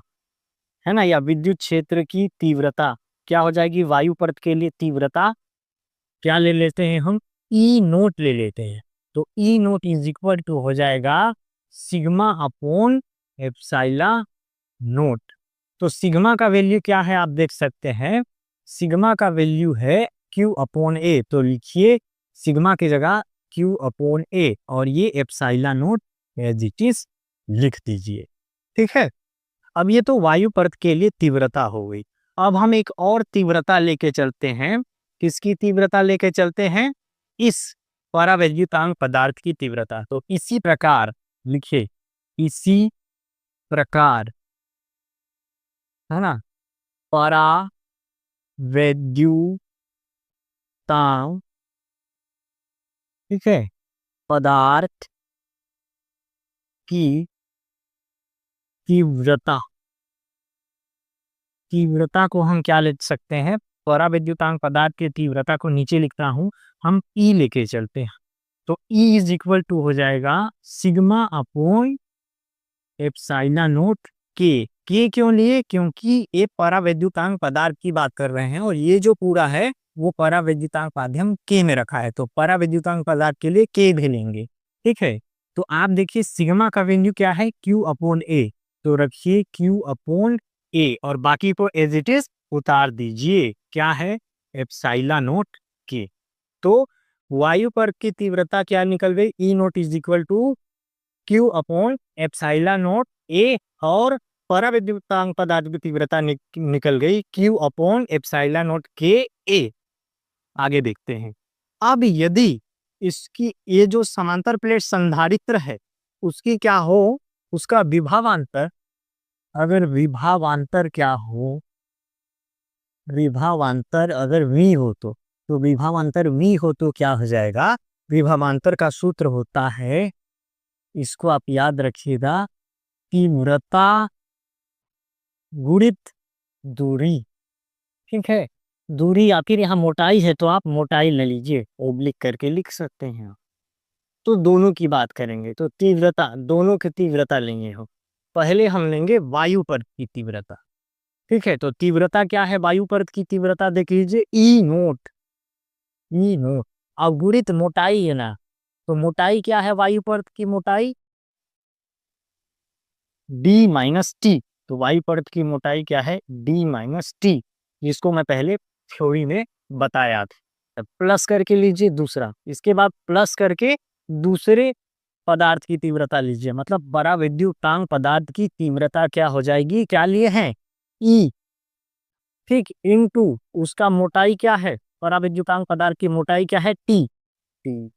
है ना, या विद्युत क्षेत्र की तीव्रता क्या हो जाएगी, वायु परत के लिए तीव्रता क्या ले लेते हैं हम, ई नोट ले लेते हैं। तो ई नोट इज इक्वल टू हो जाएगा सिग्मा अपॉन एप्सिलॉन नोट। तो सिग्मा का वैल्यू क्या है आप देख सकते हैं, सिग्मा का वैल्यू है क्यू अपॉन ए, तो लिखिए सिग्मा की जगह क्यू अपॉन ए और ये epsilon naught as it is लिख दीजिए। ठीक है, अब ये तो वायु परत के लिए तीव्रता हो गई। अब हम एक और तीव्रता लेके चलते हैं, किसकी तीव्रता लेके चलते हैं, इस परावैद्युतांक पदार्थ की तीव्रता। तो इसी प्रकार लिखिए, इसी प्रकार, है ना, परावैद्युतांक, ठीक है, पदार्थ की तीव्रता, तीव्रता को हम क्या ले सकते हैं, परावैद्युतांक पदार्थ की तीव्रता को नीचे लिखता हूं, हम ई लेके चलते हैं। तो ई इज इक्वल टू हो जाएगा सिग्मा अपॉन एप्सिलॉन नोट के क्यों लिए, क्योंकि ये परावैद्युतांक पदार्थ की बात कर रहे हैं और ये जो पूरा है वो परावैद्युतांक माध्यम के में रखा है, तो परावैद्युतांक पदार्थ के लिए के भी लेंगे। ठीक है, तो आप देखिए सिग्मा का वैल्यू क्या है, क्यू अपॉन ए, तो रखिए क्यू अपॉन ए और बाकी को एज इट इज उतार दीजिए, क्या है, एप्सिलॉन नोट के। तो वायु पर की तीव्रता क्या निकल गई, E naught is equal to q upon epsilon naught a, और परावैद्युतांक पदार्थ की तीव्रता निकल गई क्यू अपॉन एप्सिलॉन नोट के ए। आगे देखते हैं, अब यदि इसकी ये जो समांतर प्लेट संधारित्र है उसकी क्या हो, उसका विभवांतर, अगर विभवांतर क्या हो, विभवांतर अगर वी हो तो विभवांतर वी हो तो क्या हो जाएगा, विभवांतर का सूत्र होता है, इसको आप याद रखिएगा, तीव्रता गुणित दूरी। ठीक है, दूरी आखिर यहाँ मोटाई है तो आप मोटाई ले लीजिए, ओब्लिक करके लिख सकते हैं। तो दोनों की बात करेंगे तो तीव्रता, दोनों की तीव्रता लेंगे हो, पहले हम लेंगे वायु परत की तीव्रता। ठीक है, तो तीव्रता क्या है, वायु परत की तीव्रता देख लीजिए, ई नोट, ई नोट अवगुणित मोटाई है ना, तो मोटाई क्या है वायु परत की मोटाई, डी माइनस टी। तो वायु परत की मोटाई क्या है, डी माइनस टी, जिसको मैं पहले थ्योरी में बताया था। प्लस करके लीजिए दूसरा, इसके बाद प्लस करके दूसरे पदार्थ की तीव्रता लीजिए, मतलब पराविद्युतांक पदार्थ की तीव्रता क्या हो जाएगी, क्या लिए हैं, ई, ठीक, इनटू उसका मोटाई क्या है, पराविद्युतांक पदार्थ की मोटाई क्या है, टी। टी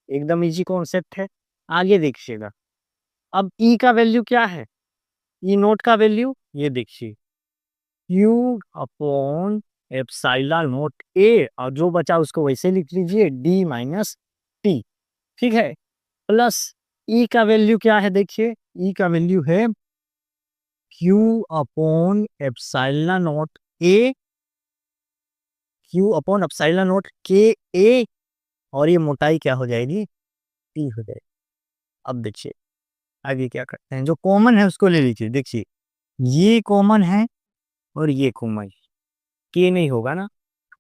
एकदम इजी कॉन्सेप्ट है। आगे देखिएगा, अब ई का वैल्यू क्या है, ई नोट का वैल्यू ये देखिए, q upon epsilon naught a, और जो बचा उसको वैसे लिख लीजिए, डी माइनस टी, ठीक है, प्लस ई का वैल्यू क्या है, देखिए ई का वैल्यू है Q upon epsilon naught a, q upon epsilon note के ए, और ये मोटाई क्या हो जाएगी, टी हो जाएगी। अब देखिए आगे क्या करते हैं, जो कॉमन है उसको ले लीजिए, देखिए ये कॉमन है और ये कॉमन, के नहीं होगा ना,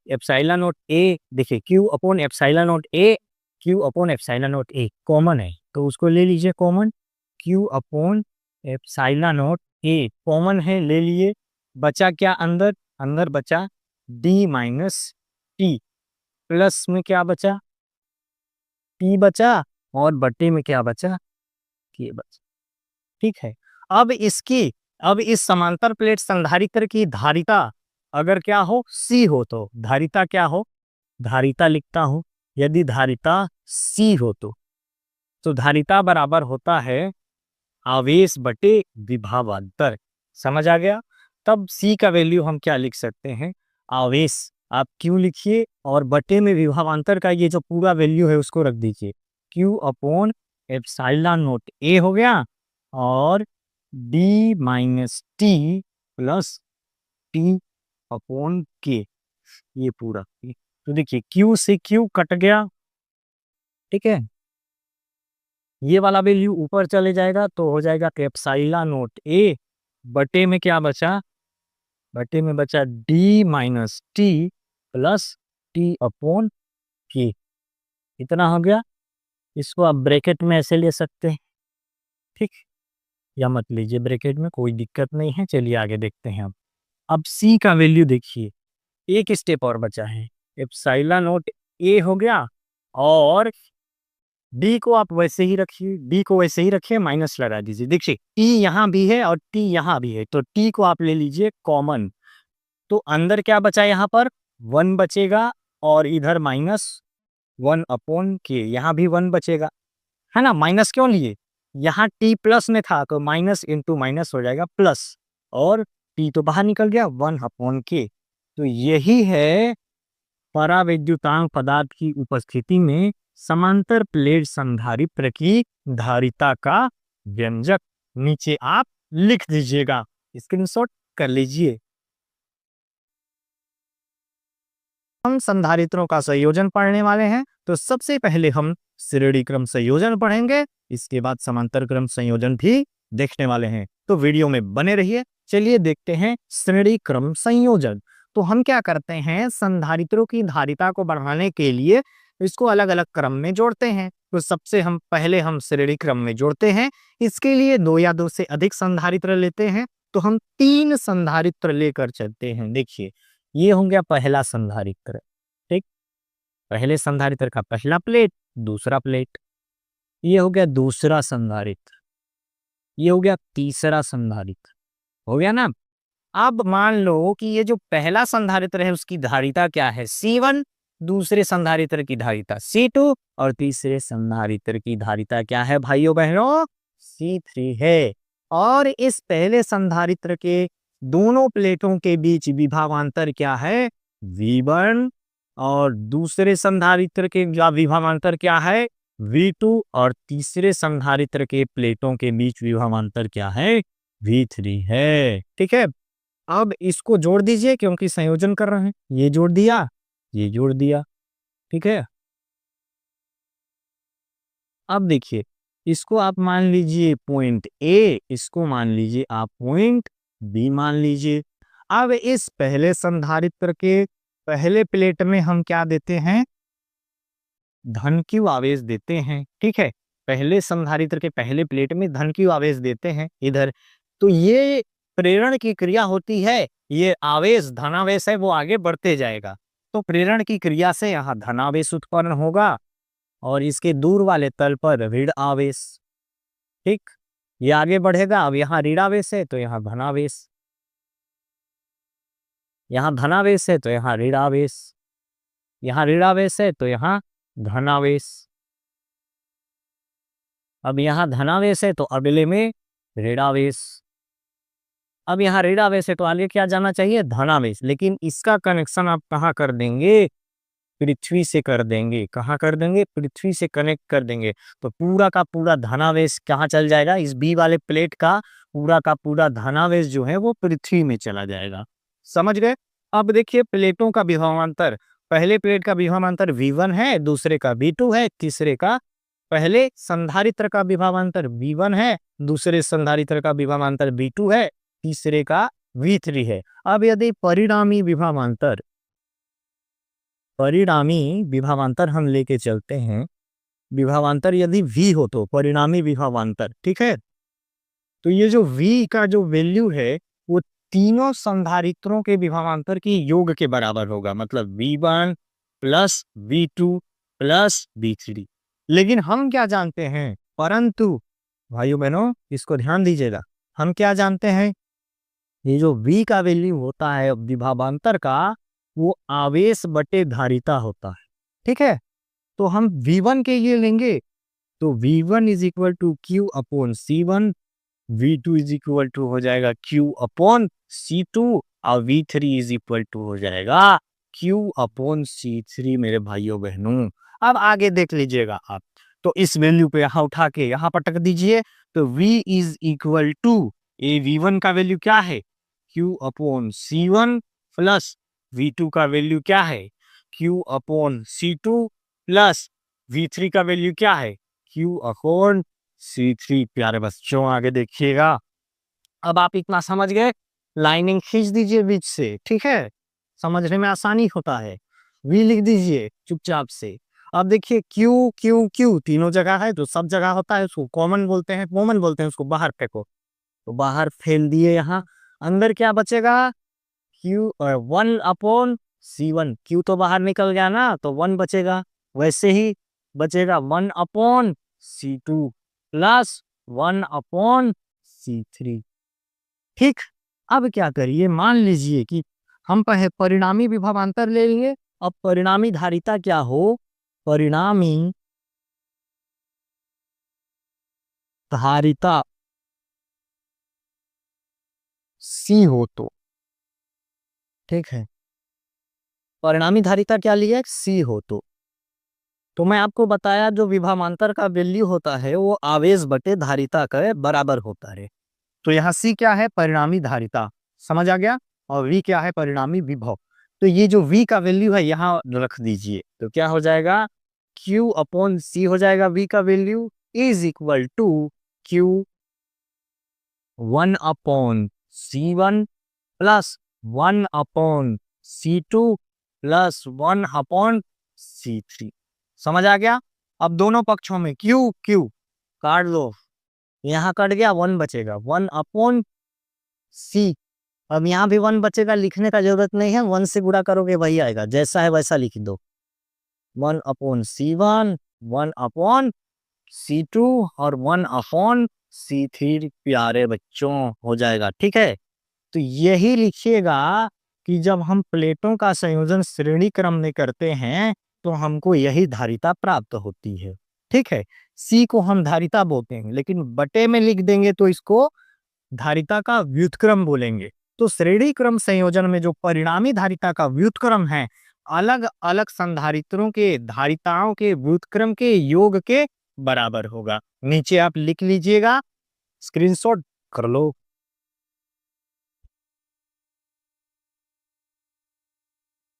एप्सिलॉन नोट ए, देखिए q upon epsilon naught a, q upon epsilon naught a common है, तो उसको ले लीजिए common, q upon epsilon naught a common है, ले लिए, बचा क्या अंदर, अंदर बचा डी माइनस टी, प्लस में क्या बचा, टी बचा, और बटे में क्या बचा, के बचा, ठीक है। अब इसकी, अब इस समांतर प्लेट संधारित्र की धारिता अगर क्या हो, सी हो, तो धारिता क्या हो, धारिता लिखता हूं, यदि धारिता सी हो तो धारिता बराबर होता है आवेश बटे विभवांतर, समझ आ गया। तब सी का वैल्यू हम क्या लिख सकते हैं, आवेश आप क्यू लिखिए, और बटे में विभवांतर का ये जो पूरा वैल्यू है उसको रख दीजिए, क्यू अपॉन एप्सिलॉन नोट ए हो गया, और D minus T plus T upon के, ये पूरा, तो देखिए क्यू से क्यू कट गया, ठीक है, ये वाला वैल्यू ऊपर चले जाएगा तो हो जाएगा एप्सिलॉन नोट ए, बटे में क्या बचा, बटे में बचा D minus T plus T upon के, इतना हो गया। इसको आप ब्रैकेट में ऐसे ले सकते हैं, ठीक, या मत लीजिए ब्रैकेट में, कोई दिक्कत नहीं है। चलिए आगे देखते हैं। अब सी का वैल्यू देखिए, एक स्टेप और बचा है, एप्सिलॉन नोट ए हो गया, और डी को आप वैसे ही रखिए, डी को वैसे ही रखिए, माइनस लगा दीजिए, देखिए टी यहाँ भी है और टी यहाँ भी है, तो टी को आप ले लीजिए कॉमन, तो अंदर क्या बचा, यहाँ पर वन बचेगा, और इधर माइनस वन अपॉन के, यहाँ भी वन बचेगा, है ना, माइनस क्यों लिए, यहाँ टी प्लस में था तो माइनस इंटू माइनस हो जाएगा प्लस, और टी तो बाहर निकल गया, वन अपॉन के। तो यही है परावैद्युतांक पदार्थ की उपस्थिति में समांतर प्लेट संधारित्र की धारिता का व्यंजक, नीचे आप लिख दीजिएगा, स्क्रीनशॉट कर लीजिए। हम संधारित्रों का संयोजन पढ़ने वाले हैं, तो सबसे पहले हम श्रेणी क्रम संयोजन पढ़ेंगे, इसके बाद समांतर क्रम संयोजन भी देखने वाले हैं, तो वीडियो में बने रहिए। चलिए देखते हैं श्रेणी क्रम संयोजन। तो हम क्या करते हैं, संधारित्रों की धारिता को बढ़ाने के लिए इसको अलग अलग क्रम में जोड़ते हैं। तो सबसे हम पहले हम श्रेणी क्रम में जोड़ते हैं, इसके लिए दो या दो से अधिक संधारित्र लेते हैं, तो हम तीन संधारित्र लेकर चलते हैं। देखिए ये हो गया पहला संधारित्र, ठीक, पहले संधारित्र का पहला प्लेट, दूसरा प्लेट, ये हो गया दूसरा संधारित्र, ये हो गया तीसरा संधारित्र, हो गया ना। अब मान लो कि ये जो पहला संधारित्र है उसकी धारिता क्या है, C1, दूसरे संधारित्र की धारिता C2, और तीसरे संधारित्र की धारिता क्या है भाइयों बहनों, C3 है। और इस पहले संधारित्र के दोनों प्लेटों के बीच विभवांतर क्या है, V1, और दूसरे संधारित्र के विभवांतर क्या है, V2, और तीसरे संधारित्र के प्लेटों के बीच विभवांतर क्या है, V3 है, ठीक है। अब इसको जोड़ दीजिए क्योंकि संयोजन कर रहे हैं, ये जोड़ दिया, ये जोड़ दिया, ठीक है। अब देखिए इसको आप मान लीजिए पॉइंट ए, इसको मान लीजिए आप पॉइंट बी मान लीजिए। अब इस पहले संधारित्र के पहले प्लेट में हम क्या देते हैं, धन क्यू आवेश देते हैं, ठीक है, पहले संधारित्र के पहले प्लेट में धन क्यू आवेश देते हैं इधर, तो ये प्रेरण की क्रिया होती है, ये आवेश धनावेश है वो आगे बढ़ते जाएगा, तो प्रेरण की क्रिया से यहाँ धनावेश उत्पन्न होगा, और इसके दूर वाले तल पर ऋण आवेश। ठीक, ये आगे बढ़ेगा। अब यहाँ ऋणावेश है तो यहाँ धनावेश, यहाँ धनावेश है तो यहाँ ऋणावेश, यहाँ ऋणावेश है तो यहाँ धनावेश। अब यहाँ धनावेश है तो अगले में ऋणावेश। अब यहाँ ऋणावेश है तो आगे क्या जाना चाहिए, धनावेश। लेकिन इसका कनेक्शन आप कहाँ कर देंगे, पृथ्वी से कर देंगे। कहाँ कर देंगे, पृथ्वी से कनेक्ट कर देंगे। तो पूरा का पूरा धनावेश कहाँ चल जाएगा, इस बी वाले प्लेट का पूरा धनावेश जो है वो पृथ्वी में चला जाएगा। समझ गए। अब देखिए प्लेटों का विभवांतर, पहले प्लेट का विभवांतर V1 है, दूसरे का V2 है, तीसरे का, पहले संधारित्र का विभवांतर V1 है, दूसरे संधारित्र का विभवांतर V2 है, तीसरे का V3 है। अब यदि परिणामी विभवांतर हम लेके चलते हैं, विभवांतर यदि V हो तो परिणामी विभवांतर, ठीक है। तो ये जो V का जो वैल्यू है वो तीनों संधारित्रों के विभवांतर की योग के बराबर होगा, मतलब V1 plus V2 plus V3। लेकिन हम क्या जानते हैं, परंतु भाइयों बहनों इसको ध्यान दीजिएगा, हम क्या जानते हैं, ये जो V का वैल्यू होता है विभवांतर का, वो आवेश बटे धारिता होता है। ठीक है, तो हम V1 के ये लेंगे तो V1 is equal to Q upon C1, V2 is equal to हो जाएगा Q अपॉन C2 और V3 इज इक्वल टू हो जाएगा Q अपॉन C3 मेरे भाइयों बहनों। अब आगे देख लीजिएगा आप, तो इस वैल्यू पे यहाँ उठा के यहाँ पटक दीजिए तो V इज इक्वल टू, ये V1 का वैल्यू क्या है, Q upon C1 plus V2 का वैल्यू क्या है, Q upon C2 plus V3 का वैल्यू क्या है, Q अपॉन C3। प्यारे बच्चों आगे देखिएगा। अब आप इतना समझ गए, लाइनिंग खींच दीजिए बीच से, ठीक है, समझने में आसानी होता है। V लिख दीजिए चुपचाप से। अब देखिए Q Q Q तीनों जगह है, तो सब जगह होता है, उसको कॉमन बोलते हैं, उसको बाहर फेंको, तो बाहर फेल दिए। यहाँ अंदर क्या बचेगा, Q 1 अपॉन C1, Q तो बाहर निकल गया ना, तो 1 बचेगा। वैसे ही बचेगा 1 upon C2 plus 1 upon C3। ठीक, अब क्या करिए, मान लीजिए कि हम परिणामी विभवांतर ले लिए। अब परिणामी धारिता क्या हो, परिणामी धारिता C हो ठीक है, परिणामी धारिता क्या लिया, C हो तो मैं आपको बताया जो विभवांतर का वैल्यू होता है वो आवेश बटे धारिता के बराबर होता है। तो यहाँ C क्या है, परिणामी धारिता, समझ आ गया, और V क्या है, परिणामी विभव। तो ये जो V का वैल्यू है यहाँ रख दीजिए, तो क्या हो जाएगा, Q अपॉन C हो जाएगा, V का value is equal to Q 1 upon C1 plus 1 upon C2 plus 1 upon C3। समझ आ गया। अब दोनों पक्षों में Q Q काट लो, यहाँ कट गया, 1 बचेगा, 1 अपॉन C। अब यहाँ भी 1 बचेगा, लिखने का जरूरत नहीं है, 1 से गुणा करोगे वही आएगा, जैसा है वैसा लिख दो, 1 अपॉन C1, 1 अपॉन C2 और 1 अपॉन C3। प्यारे बच्चों हो जाएगा, ठीक है। तो यही लिखिएगा कि जब हम प्लेटों का संयोजन श्रेणी क्रम में करते हैं तो हमको यही धारिता प्राप्त होती है, ठीक है। C को हम धारिता बोलते हैं, लेकिन बटे में लिख देंगे तो इसको धारिता का व्युत्क्रम बोलेंगे। तो श्रेणी क्रम संयोजन में जो परिणामी धारिता का व्युत्क्रम है, अलग अलग संधारित्रों के धारिताओं के व्युत्क्रम के योग के बराबर होगा। नीचे आप लिख लीजिएगा, स्क्रीनशॉट कर लो।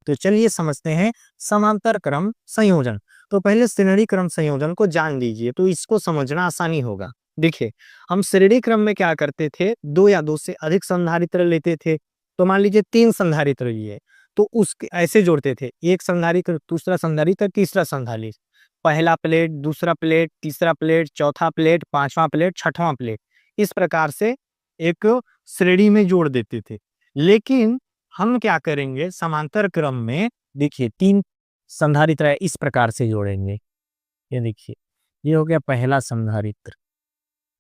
तो चलिए समझते हैं समांतर क्रम संयोजन। तो पहले श्रेणी क्रम संयोजन को जान लीजिए, तो इसको समझना आसानी होगा। देखिए, हम श्रेणी क्रम में क्या करते थे, 2 या 2 से अधिक संधारित्र लेते थे। तो मान लीजिए 3 संधारित्र लिए, तो उसके ऐसे जोड़ते थे, एक संधारित्र, दूसरा संधारित्र, तीसरा संधारित्र, पहला प्लेट, दूसरा प्लेट, तीसरा प्लेट, चौथा प्लेट, पांचवा प्लेट, छठवां प्लेट, इस प्रकार से एक श्रेणी में जोड़ देते थे। लेकिन हम क्या करेंगे, समांतर क्रम में देखिए 3 संधारित्र इस प्रकार से जोड़ेंगे, ये देखिए, ये हो गया पहला संधारित्र,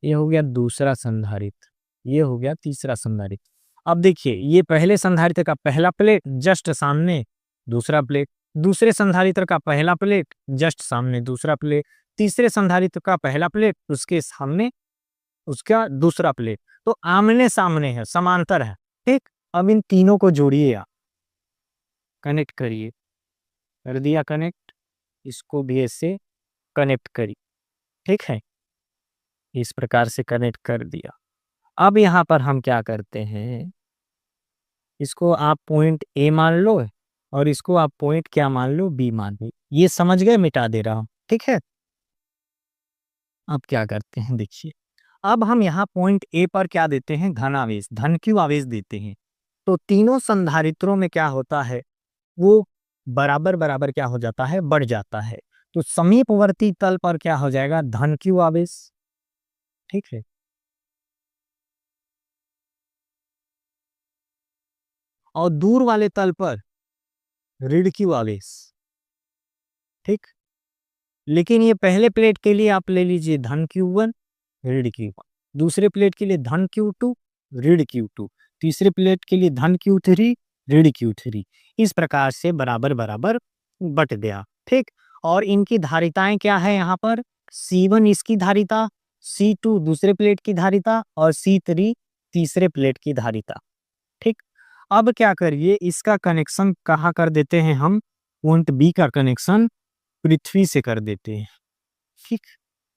ये हो गया दूसरा संधारित्र, ये हो गया तीसरा संधारित्र। अब देखिए, ये पहले संधारित्र का पहला प्लेट जस्ट सामने दूसरा प्लेट, दूसरे संधारित्र का पहला प्लेट जस्ट सामने दूसरा प्लेट, तीसरे संधारित्र का पहला प्लेट उसके सामने उसका दूसरा प्लेट। तो आमने सामने है, समांतर है। ठीक, अब इन तीनों को जोड़िए, आप कनेक्ट करिए। कर दिया कनेक्ट, इसको भी ऐसे कनेक्ट करिए। ठीक है, इस प्रकार से कनेक्ट कर दिया। अब यहाँ पर हम क्या करते हैं, इसको आप पॉइंट ए मान लो और इसको आप पॉइंट क्या मान लो, बी मान लो। ये समझ गए, मिटा दे रहा हूं। ठीक है, अब क्या करते हैं देखिए, अब हम यहाँ पॉइंट ए पर क्या देते हैं, धन आवेश, धन क्यू आवेश देते हैं। तो तीनों संधारित्रों में क्या होता है, वो बराबर बराबर क्या हो जाता है, बढ़ जाता है। तो समीपवर्ती तल पर क्या हो जाएगा, धन क्यू आवेश। ठीक है, और दूर वाले तल पर ऋण क्यू आवेश। ठीक, लेकिन ये पहले प्लेट के लिए आप ले लीजिए धन Q1 ऋण Q1, दूसरे प्लेट के लिए धन Q2 ऋण Q2, तीसरे प्लेट के लिए धन Q3 ऋण Q3। इस प्रकार से बराबर बराबर बट गया। ठीक, और इनकी धारिताएं क्या है, यहाँ पर C1 इसकी धारिता, C2 दूसरे प्लेट की धारिता और C3 तीसरे प्लेट की धारिता। ठीक, अब क्या करिए, इसका कनेक्शन कहाँ कर देते हैं हम, पॉइंट बी का कनेक्शन पृथ्वी से कर देते हैं। ठीक,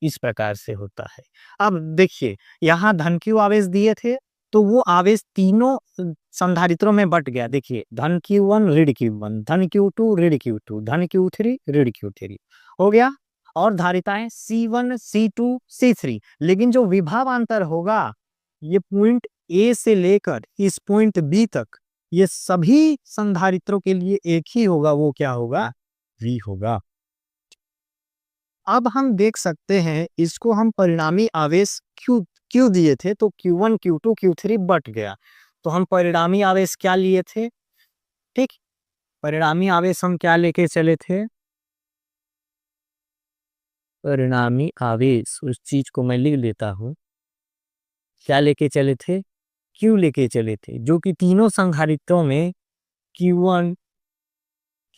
इस प्रकार से होता है। अब देखिए, यहाँ धन क्यू आवेश दिए थे, तो वो आवेश तीनों संधारित्रों में बट गया। देखिए, धन Q1 ऋण Q1, धन Q2 ऋण Q2, धन Q3 ऋण Q3 हो गया। और धारिताएं C1 C2 C3, लेकिन जो विभवांतर होगा, ये पॉइंट ए से लेकर इस पॉइंट बी तक, ये सभी संधारित्रों के लिए एक ही होगा। वो क्या होगा, V होगा। अब हम देख सकते हैं, इसको हम परिणामी आवेश क्यू दिए थे, तो Q1 Q2 Q3 बट गया। तो हम परिणामी आवेश क्या लिए थे, ठीक, परिणामी आवेश हम क्या लेके चले थे, परिणामी आवेश उस चीज को मैं लिख लेता हूं, क्या लेके चले थे, क्यू लेके चले थे, जो कि तीनों संधारित्रों में Q1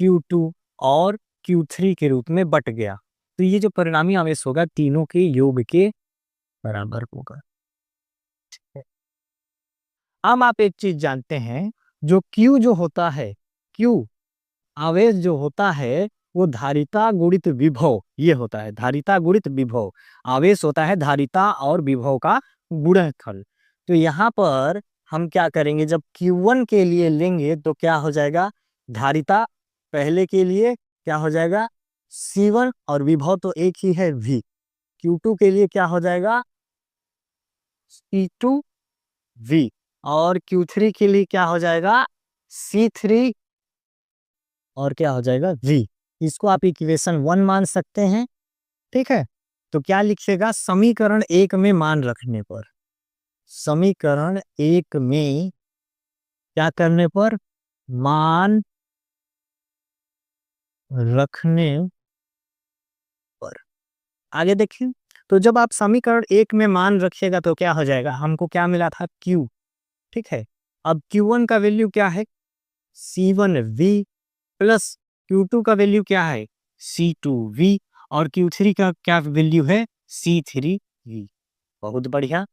Q2 और Q3 के रूप में बट गया। तो ये जो परिणामी आवेश होगा, तीनों के योग के बराबर होगा। अब आप एक चीज जानते हैं, जो Q जो होता है, Q आवेश जो होता है, वो धारिता गुणित विभव, ये होता है धारिता गुणित विभव। आवेश होता है धारिता और विभव का गुणनफल। तो यहाँ पर हम क्या करेंगे, जब Q1 के लिए लेंगे तो क्या हो जाएगा, धारिता पहले के लिए क्या हो जाएगा C1, और विभव तो एक ही है V। Q2 के लिए क्या हो जाएगा C2V, और Q3 के लिए क्या हो जाएगा C3, और क्या हो जाएगा V। इसको आप इक्वेशन 1 मान सकते हैं। ठीक है, तो क्या लिखिएगा, समीकरण 1 में मान रखने पर, समीकरण 1 में क्या करने पर, मान रखने पर। आगे देखिए, तो जब आप समीकरण 1 में मान रखिएगा तो क्या हो जाएगा, हमको क्या मिला था Q। ठीक है, अब Q1 का वैल्यू क्या है C1V, प्लस Q2 का वैल्यू क्या है C2V, और Q3 का क्या वैल्यू है C3V। बहुत बढ़िया,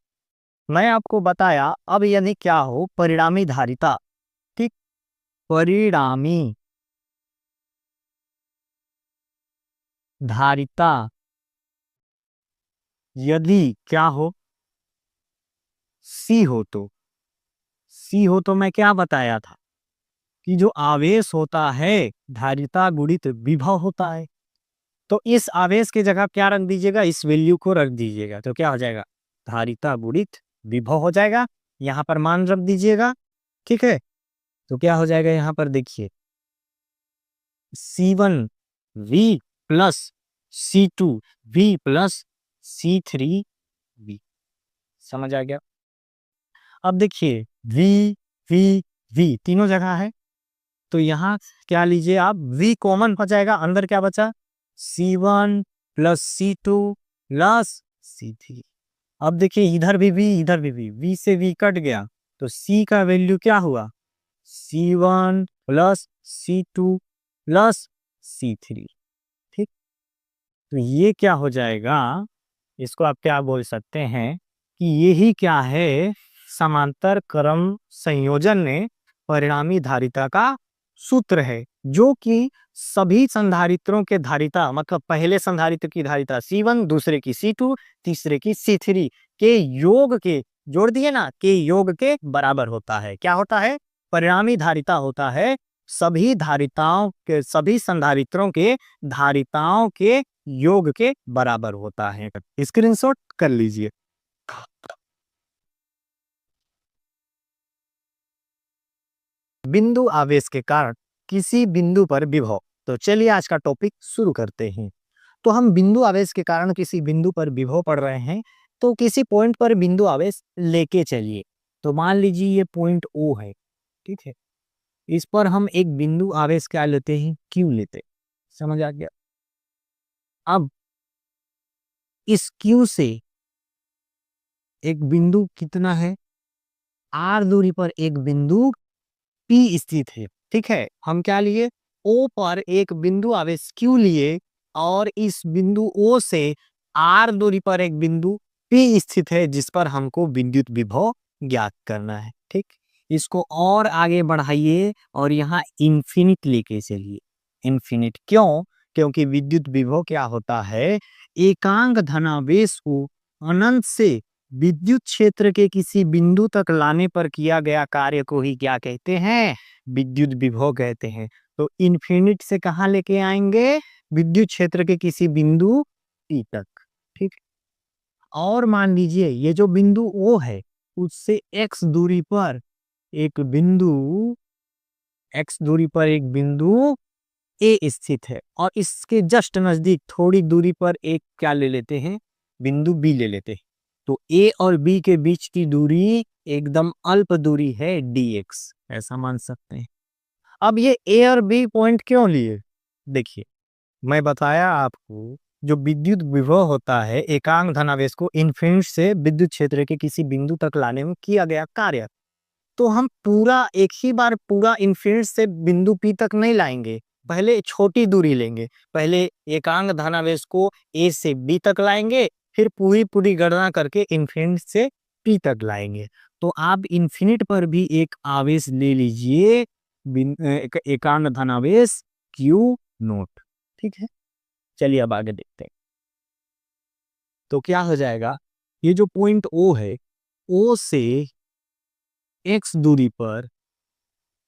मैं आपको बताया। अब यदि क्या हो, परिणामी धारिता, ठीक, परिणामी धारिता यदि क्या हो C हो, तो C हो तो मैं क्या बताया था कि जो आवेश होता है धारिता गुणित विभव होता है। तो इस आवेश की जगह क्या रख दीजिएगा, इस वैल्यू को रख दीजिएगा, तो क्या हो जाएगा धारिता गुणित विभव हो जाएगा। यहाँ पर मान रख दीजिएगा। ठीक है, तो क्या हो जाएगा, यहाँ पर देखिए C1V plus C2V plus C3V। समझ आ गया। अब देखिए V V V तीनों जगह है, तो यहाँ क्या लीजिए आप, V कॉमन हो जाएगा, अंदर क्या बचा C1 plus C2 plus C3। अब देखिए इधर भी V, इधर भी V, V से V कट गया तो C का वैल्यू क्या हुआ, C1 plus C2 plus C3। ठीक, तो ये क्या हो जाएगा, इसको आप क्या बोल सकते हैं कि यही क्या है, समांतर क्रम संयोजन में परिणामी धारिता का सूत्र है, जो कि सभी संधारित्रों के धारिता, मतलब पहले संधारित्र की धारिता C1, दूसरे की C2, तीसरे की C3 के योग के, जोड़ दिए ना, के योग के बराबर होता है। क्या होता है, परिणामी धारिता होता है सभी धारिताओं के, सभी संधारित्रों के धारिताओं के योग के बराबर होता है। स्क्रीनशॉट कर लीजिए। बिंदु आवेश के कारण किसी बिंदु पर विभव, तो चलिए आज का टॉपिक शुरू करते हैं। तो हम बिंदु आवेश के कारण किसी बिंदु पर विभव पढ़ रहे हैं, तो किसी पॉइंट पर बिंदु आवेश लेके चलिए। तो मान लीजिए ये पॉइंट O है, ठीक है, इस पर हम एक बिंदु आवेश क्या लेते हैं, Q लेते हैं। समझ आ गया। अब इस Q से एक बिंदु कितना है, R दूरी पर एक बिंदु P स्थित है। ठीक है, हम क्या लिए, O पर एक बिंदु आवेश Q लिए और इस बिंदु O से R दूरी पर एक बिंदु P स्थित है जिस पर हमको विद्युत विभव ज्ञात करना है। ठीक, इसको और आगे बढ़ाइए और यहाँ इन्फिनिट लेके चलिए। इन्फिनिट क्यों, क्योंकि विद्युत विभव क्या होता है, एकांक धनावेश को अनंत से विद्युत क्षेत्र के किसी बिंदु तक लाने पर किया गया कार्य को ही क्या कहते हैं, विद्युत विभव कहते हैं। तो इन्फिनिट से कहां लेके आएंगे, विद्युत क्षेत्र के किसी बिंदु P तक। ठीक, और मान लीजिए ये जो बिंदु O है उससे x दूरी पर एक बिंदु, x दूरी पर एक बिंदु A स्थित है और इसके जस्ट नजदीक थोड़ी दूरी पर एक क्या ले लेते हैं, बिंदु B ले लेते हैं। तो A और B के बीच की दूरी एकदम अल्प दूरी है dx, ऐसा मान सकते हैं। अब ये A और B पॉइंट क्यों लिए, देखिए मैं बताया आपको, जो विद्युत विभव होता है एकांक धनावेश को इन्फिनिट से विद्युत क्षेत्र के किसी बिंदु तक लाने में किया गया कार्य। तो हम पूरा एक ही बार पूरा इन्फिनिट से बिंदु P तक नहीं लाएंगे, पहले छोटी दूरी लेंगे। पहले एकांक धनावेश को A से B तक लाएंगे, फिर पूरी पूरी गणना करके इन्फिनिट से P तक लाएंगे। तो आप इन्फिनिट पर भी एक आवेश ले लीजिए, एकांक धनावेश Q नोट। ठीक है, चलिए अब आगे देखते हैं। तो क्या हो जाएगा, ये जो पॉइंट O है, O से x दूरी पर,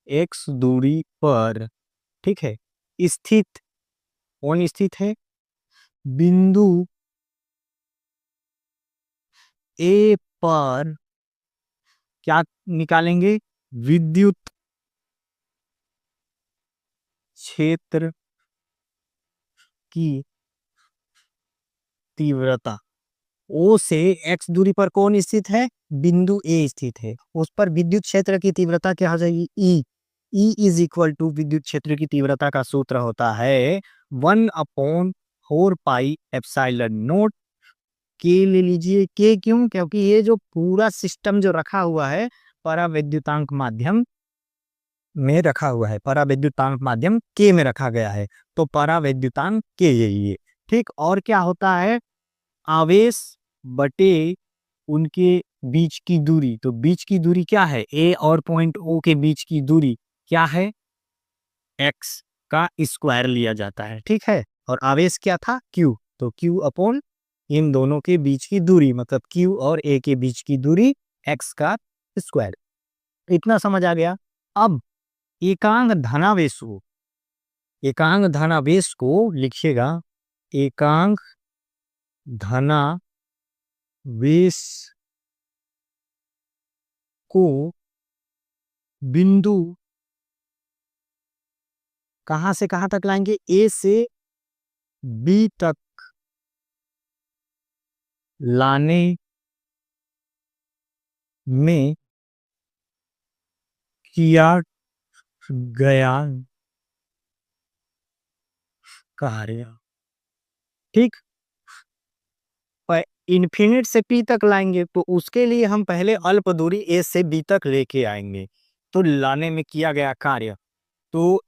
x दूरी पर, ठीक है, स्थित, कौन स्थित है, बिंदु A पर क्या निकालेंगे, विद्युत क्षेत्र की तीव्रता। O से x दूरी पर कौन स्थित है, बिंदु A स्थित है, उस पर विद्युत क्षेत्र की तीव्रता क्या हो जाएगी, E। E is equal to, विद्युत क्षेत्र की तीव्रता का सूत्र होता है 1/4 पाई एप्सिलॉन नॉट K ले लीजिए। K क्यों, क्योंकि ये जो पूरा सिस्टम जो रखा हुआ है परावैद्युतांक माध्यम में रखा हुआ है, परावैद्युतांक माध्यम K में रखा गया है, तो परावैद्युतांक K यही है। ठीक, और क्या होता है, आवेश बटे उनके बीच की दूरी। तो बीच की दूरी क्या है, A और पॉइंट O के बीच की दूरी क्या है, x का स्क्वायर लिया जाता है। ठीक है, और आवेश क्या था, Q, तो Q अपॉन इन दोनों के बीच की दूरी, मतलब Q और A के बीच की दूरी x का स्क्वायर। इतना समझ आ गया। अब एकांक धनावेश को, एकांक धनावेश को लिखिएगा, एकांक धनावेश को बिंदु कहां से कहां तक लाएंगे, A से B तक लाने में किया गया कार्य। ठीक, इन्फिनिट से पी तक लाएंगे तो उसके लिए हम पहले अल्प दूरी ए से बी तक लेके आएंगे। तो लाने में किया गया कार्य, तो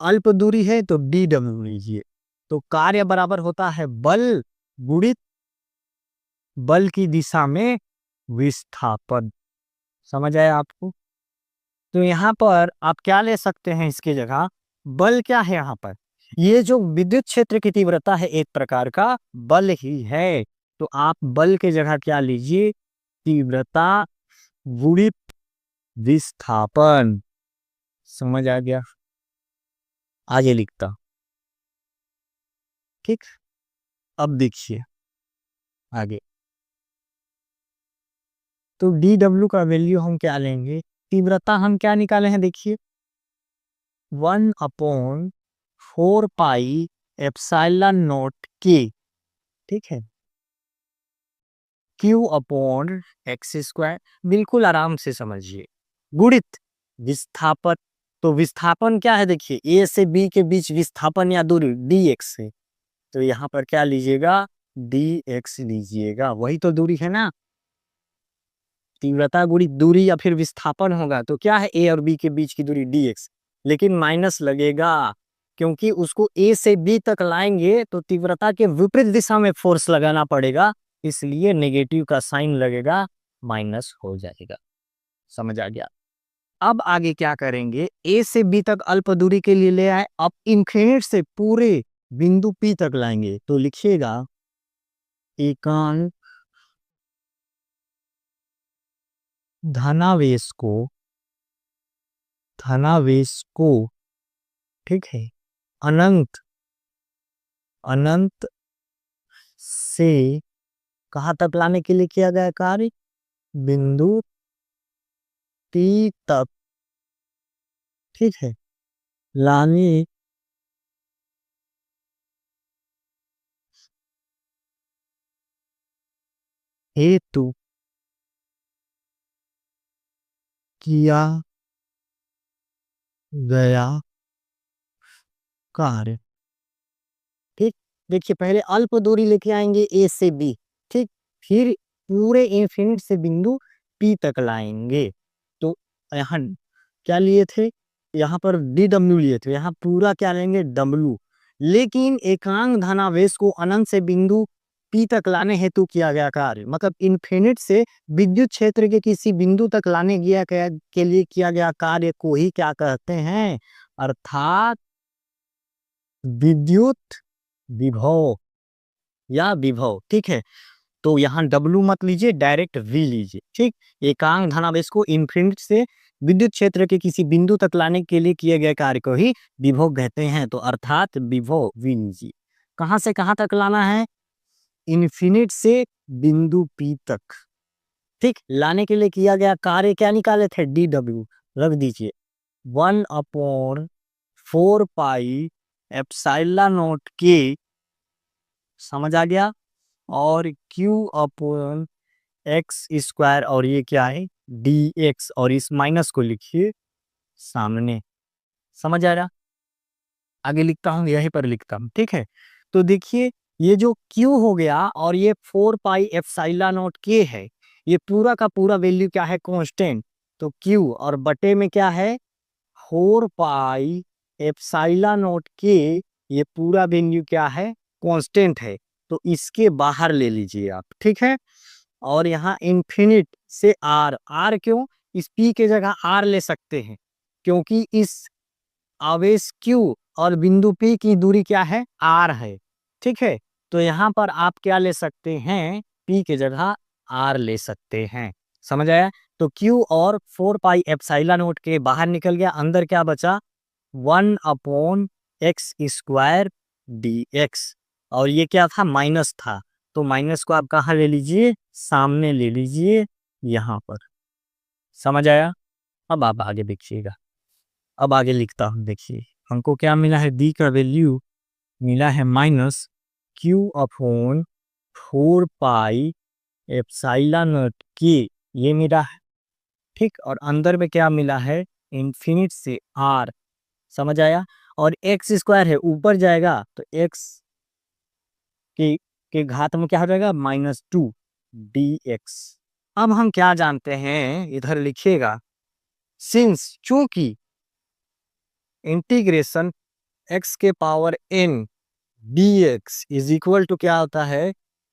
अल्प दूरी है तो डी डब्ल्यू लीजिए। तो कार्य बराबर होता है बल गुणित बल की दिशा में विस्थापन। समझ आया आपको? तो यहाँ पर आप क्या ले सकते हैं इसकी जगह, बल क्या है यहाँ पर, ये जो विद्युत क्षेत्र की तीव्रता है एक प्रकार का बल ही है। तो आप बल के जगह क्या लीजिए, तीव्रता गुणित विस्थापन। समझ आ गया? आगे लिखता, ठीक। अब देखिए आगे, तो डी डब्ल्यू का वैल्यू हम क्या लेंगे, तीव्रता हम क्या निकाले हैं देखिए, 1/4 पाई एप्सिलॉन नॉट के, ठीक है, क्यू अपॉन एक्स स्क्वायर। बिल्कुल आराम से समझिए, गुणित विस्थापन। तो विस्थापन क्या है देखिए, ए से बी के बीच विस्थापन या दूरी डी एक्स है, तो यहाँ पर क्या लीजिएगा, डी एक्स लीजिएगा, वही तो दूरी है ना। तीव्रता गुणित दूरी या फिर विस्थापन होगा तो क्या है, ए और बी के बीच की दूरी डी एक्स, लेकिन माइनस लगेगा क्योंकि उसको ए से बी तक लाएंगे तो तीव्रता के विपरीत दिशा में फोर्स लगाना पड़ेगा, इसलिए नेगेटिव का साइन लगेगा, माइनस हो जाएगा। समझ आ गया? अब आगे क्या करेंगे, ए से बी तक अल्प दूरी के लिए ले आए, अब इन्फिनिट से पूरे बिंदु पी तक लाएंगे तो लिखिएगा एकांक धनावेश को, ठीक है, अनंत अनंत से कहाँ तक लाने के लिए किया गया कार्य, बिंदु टी तक, ठीक है, लाने हेतु किया गया कार्य। ठीक, देखिए पहले अल्प दूरी लेके आएंगे ए से बी, ठीक, फिर पूरे इन्फिनिट से बिंदु पी तक लाएंगे। तो यहाँ क्या लिए थे, यहाँ पर डी डब्ल्यू लिए थे, यहाँ पूरा क्या लेंगे डब्ल्यू, लेकिन एकांक धनावेश को अनंत से बिंदु पी तक लाने हेतु किया गया कार्य, मतलब इन्फिनिट से विद्युत क्षेत्र के किसी बिंदु तक लाने गया के लिए किया गया कार्य को ही क्या कहते हैं, अर्थात विद्युत विभव या विभव, ठीक है। तो यहाँ W मत लीजिए, डायरेक्ट V लीजिए, ठीक। एकांक धनावेश को इन्फिनिट से विद्युत क्षेत्र के किसी बिंदु तक लाने के लिए किए गए कार्य को ही विभव कहते हैं, तो अर्थात विभव V लीजिए। कहां से कहां तक लाना है, इन्फिनिट से बिंदु P तक, ठीक। लाने के लिए किया गया कार्य क्या निकाले थे, DW रख दीजिए, 1/4 पाई एप्सिलॉन नॉट के, समझ आ गया, और Q अपॉन एक्स स्क्वायर, और ये क्या है डी एक्स, और इस माइनस को लिखिए सामने। समझ आ रहा? आगे लिखता हूं, यहीं पर लिखता हूं, ठीक है। तो देखिए ये जो Q हो गया और ये 4 पाई एप्सिलॉन नॉट के है, ये पूरा का पूरा वैल्यू क्या है, कांस्टेंट। तो Q और बटे में क्या है, 4 पाई एप्सिलॉन नॉट के, ये पूरा वैल्यू क्या है, कांस्टेंट है, तो इसके बाहर ले लीजिए आप, ठीक है। और यहाँ इन्फिनिट से आर, आर क्यों, इस पी के जगह आर ले सकते हैं क्योंकि इस आवेश क्यू और बिंदु पी की दूरी क्या है, आर है, ठीक है। तो यहाँ पर आप क्या ले सकते हैं, पी के जगह आर ले सकते हैं। समझ आया? तो क्यू और 4 पाई एप्सिलॉन नॉट के बाहर निकल गया, अंदर क्या बचा, 1/x² dx, और ये क्या था, माइनस था, तो माइनस को आप कहाँ ले लीजिए, सामने ले लीजिए, यहाँ पर। समझ आया? अब आप आगे देखिएगा, अब आगे लिखता हूँ, देखिए हमको क्या मिला है, डी का वैल्यू मिला है -Q/4 पाई एप्सिलॉन नॉट के, ये मिला है, ठीक। और अंदर में क्या मिला है, इन्फिनिट से आर। समझ आया? और एक्स स्क्वायर है, ऊपर जाएगा तो एक्स की के घात में क्या हो जाएगा -2 dx। अब हम क्या जानते हैं, इधर लिखिएगा, सिंस चूंकि इंटीग्रेशन x के power n dx is equal to क्या होता है,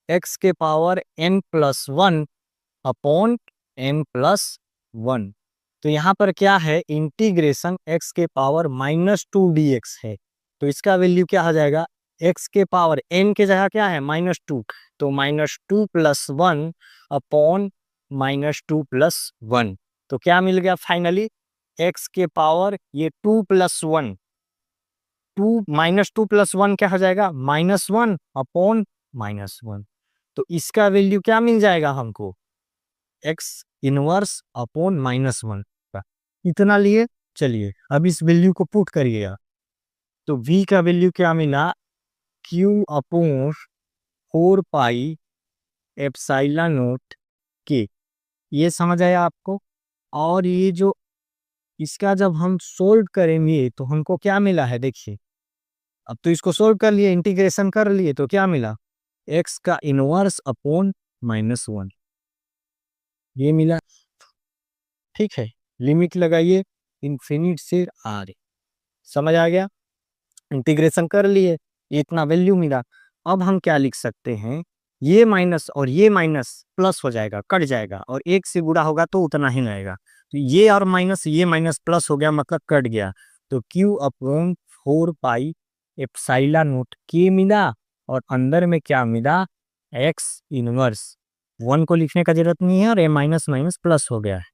x के पावर n+1 अपॉन n+1। तो यहाँ पर क्या है, इंटीग्रेशन x के पावर -2 dx है, तो इसका वैल्यू क्या हो जाएगा, x के पावर n के जगह क्या है -2, तो -2+1 अपॉन -2+1। तो क्या मिल गया फाइनली, x के पावर ये 2+1, 2 क्या हो जाएगा, -1 अपॉन -1। तो इसका वैल्यू क्या मिल जाएगा हमको, x इनवर्स अपॉन -1 का। इतना लिए, चलिए अब इस वैल्यू को पुट करिएगा, तो v का वैल्यू क्या मिला, q upon 4 pi epsilon not k। ये समझ आया आपको। और ये जो इसका जब हम सोल्व करेंगे तो हमको क्या मिला है, देखिए अब तो इसको सोल्व कर लिए, इंटीग्रेशन कर लिए, तो क्या मिला, x का इनवर्स अपॉन -1 ये मिला। ठीक है, लिमिट लगाइए इन्फिनिट से आर, समझ आ गया, इंटीग्रेशन कर लिए, इतना वैल्यू मिला। अब हम क्या लिख सकते हैं, ये माइनस और ये माइनस प्लस हो जाएगा, कट जाएगा, और एक से गुणा होगा तो उतना ही रहेगा, तो ये और माइनस, ये माइनस प्लस हो गया, मतलब कट गया, तो q upon 4 pi epsilon not k मिला, और अंदर में क्या मिला, x इनवर्स, 1 को लिखने का जरूरत नहीं है, और ये माइनस माइनस प्लस हो गया है,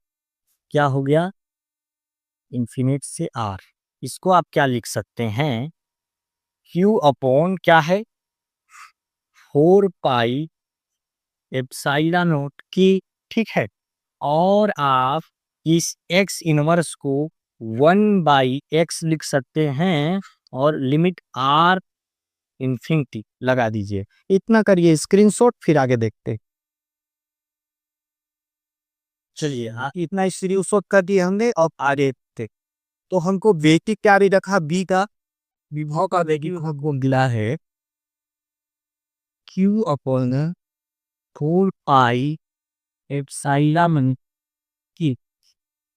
क्या हो गया, इन्फिनिट से r। इसको आप क्या लिख सकते हैं, q अपॉन क्या है, 4 पाई एप्सिलॉन नॉट की, ठीक है। और आप इस x इनवर्स को 1/x लिख सकते हैं, और लिमिट r इन्फिनिटी लगा दीजिए। इतना करिए स्क्रीनशॉट, फिर आगे देखते। चलिए इतना स्क्रीनशॉट कर दिए हमने, अब आगे देखते। तो हमको बेसिक क्या भी रखा, बी का विभव का वैल्यू हमको मिला है q अपॉन 4 पाई एप्सिलॉन की,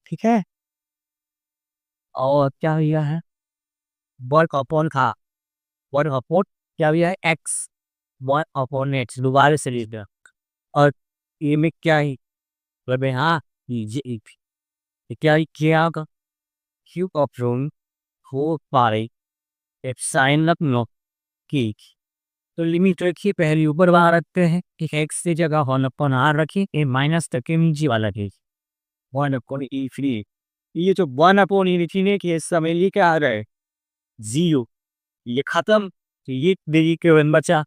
ठीक है। और क्या हुआ है, वर्क अपॉन का, वर्क अपॉन क्या हुआ है, एक्स, 1/x दोबारा से लिख दिया। और ये में क्या है, बोले हाँ ये क्या है, क्या होगा, क्यूब अपॉन 4 पाई एप्सिलॉन की। तो लिमिट रखिए, पहले ऊपर बाहर रखते हैं कि एक्स से जगह 1/r रखिए, ये माइनस तक के नीचे वाला केस 1/e3। ये जो 1/e3 के समय ये क्या आ रहा है, 0, ये खत्म, तो ये देरी के वन बचा,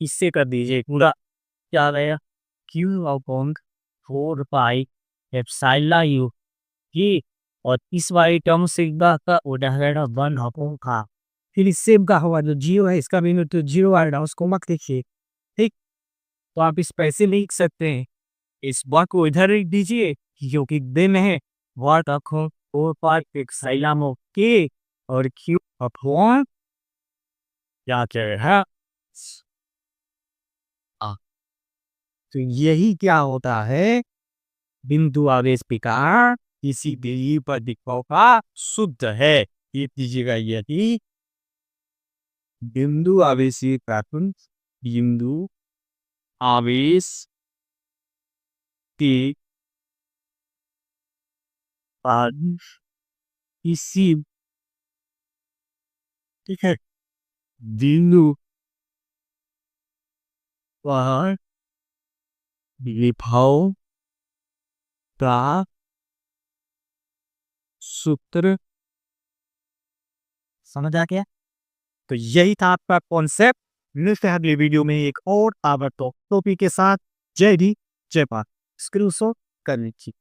इससे कर दीजिए पूरा, क्या आ गया, Q upon 4 pi epsilon you की। और इस वाली टर्म से का उदाहरण 1/, का फिर इससे का हुआ जो 0 है, इसका भी तो 0 आ रहा, उसको मत देखिए, ठीक। तो आप इस पैसे लिख सकते हैं, इस बात को इधर लिख दीजिए क्योंकि दिन है, वाट रखो 4 पाई एप्सिलॉन के, और क्यू अपॉन क्या कह है, तो यही क्या होता है, बिंदु आवेश प्रकार किसी बिंदु पर दिखाव का शुद्ध है। ये दीजिएगा, यदि बिंदु आवेशी पैटर्न, बिंदु आवेश के पास किसी, ठीक है, बिंदु पर विभव का सूत्र, समझ आ गया। तो यही था आपका कॉन्सेप्ट। मिलते हैं अगले वीडियो में एक और आवर्त टॉपिक के साथ। जय हिंद, जय भारत। स्क्रीन शॉट कर लीजिए।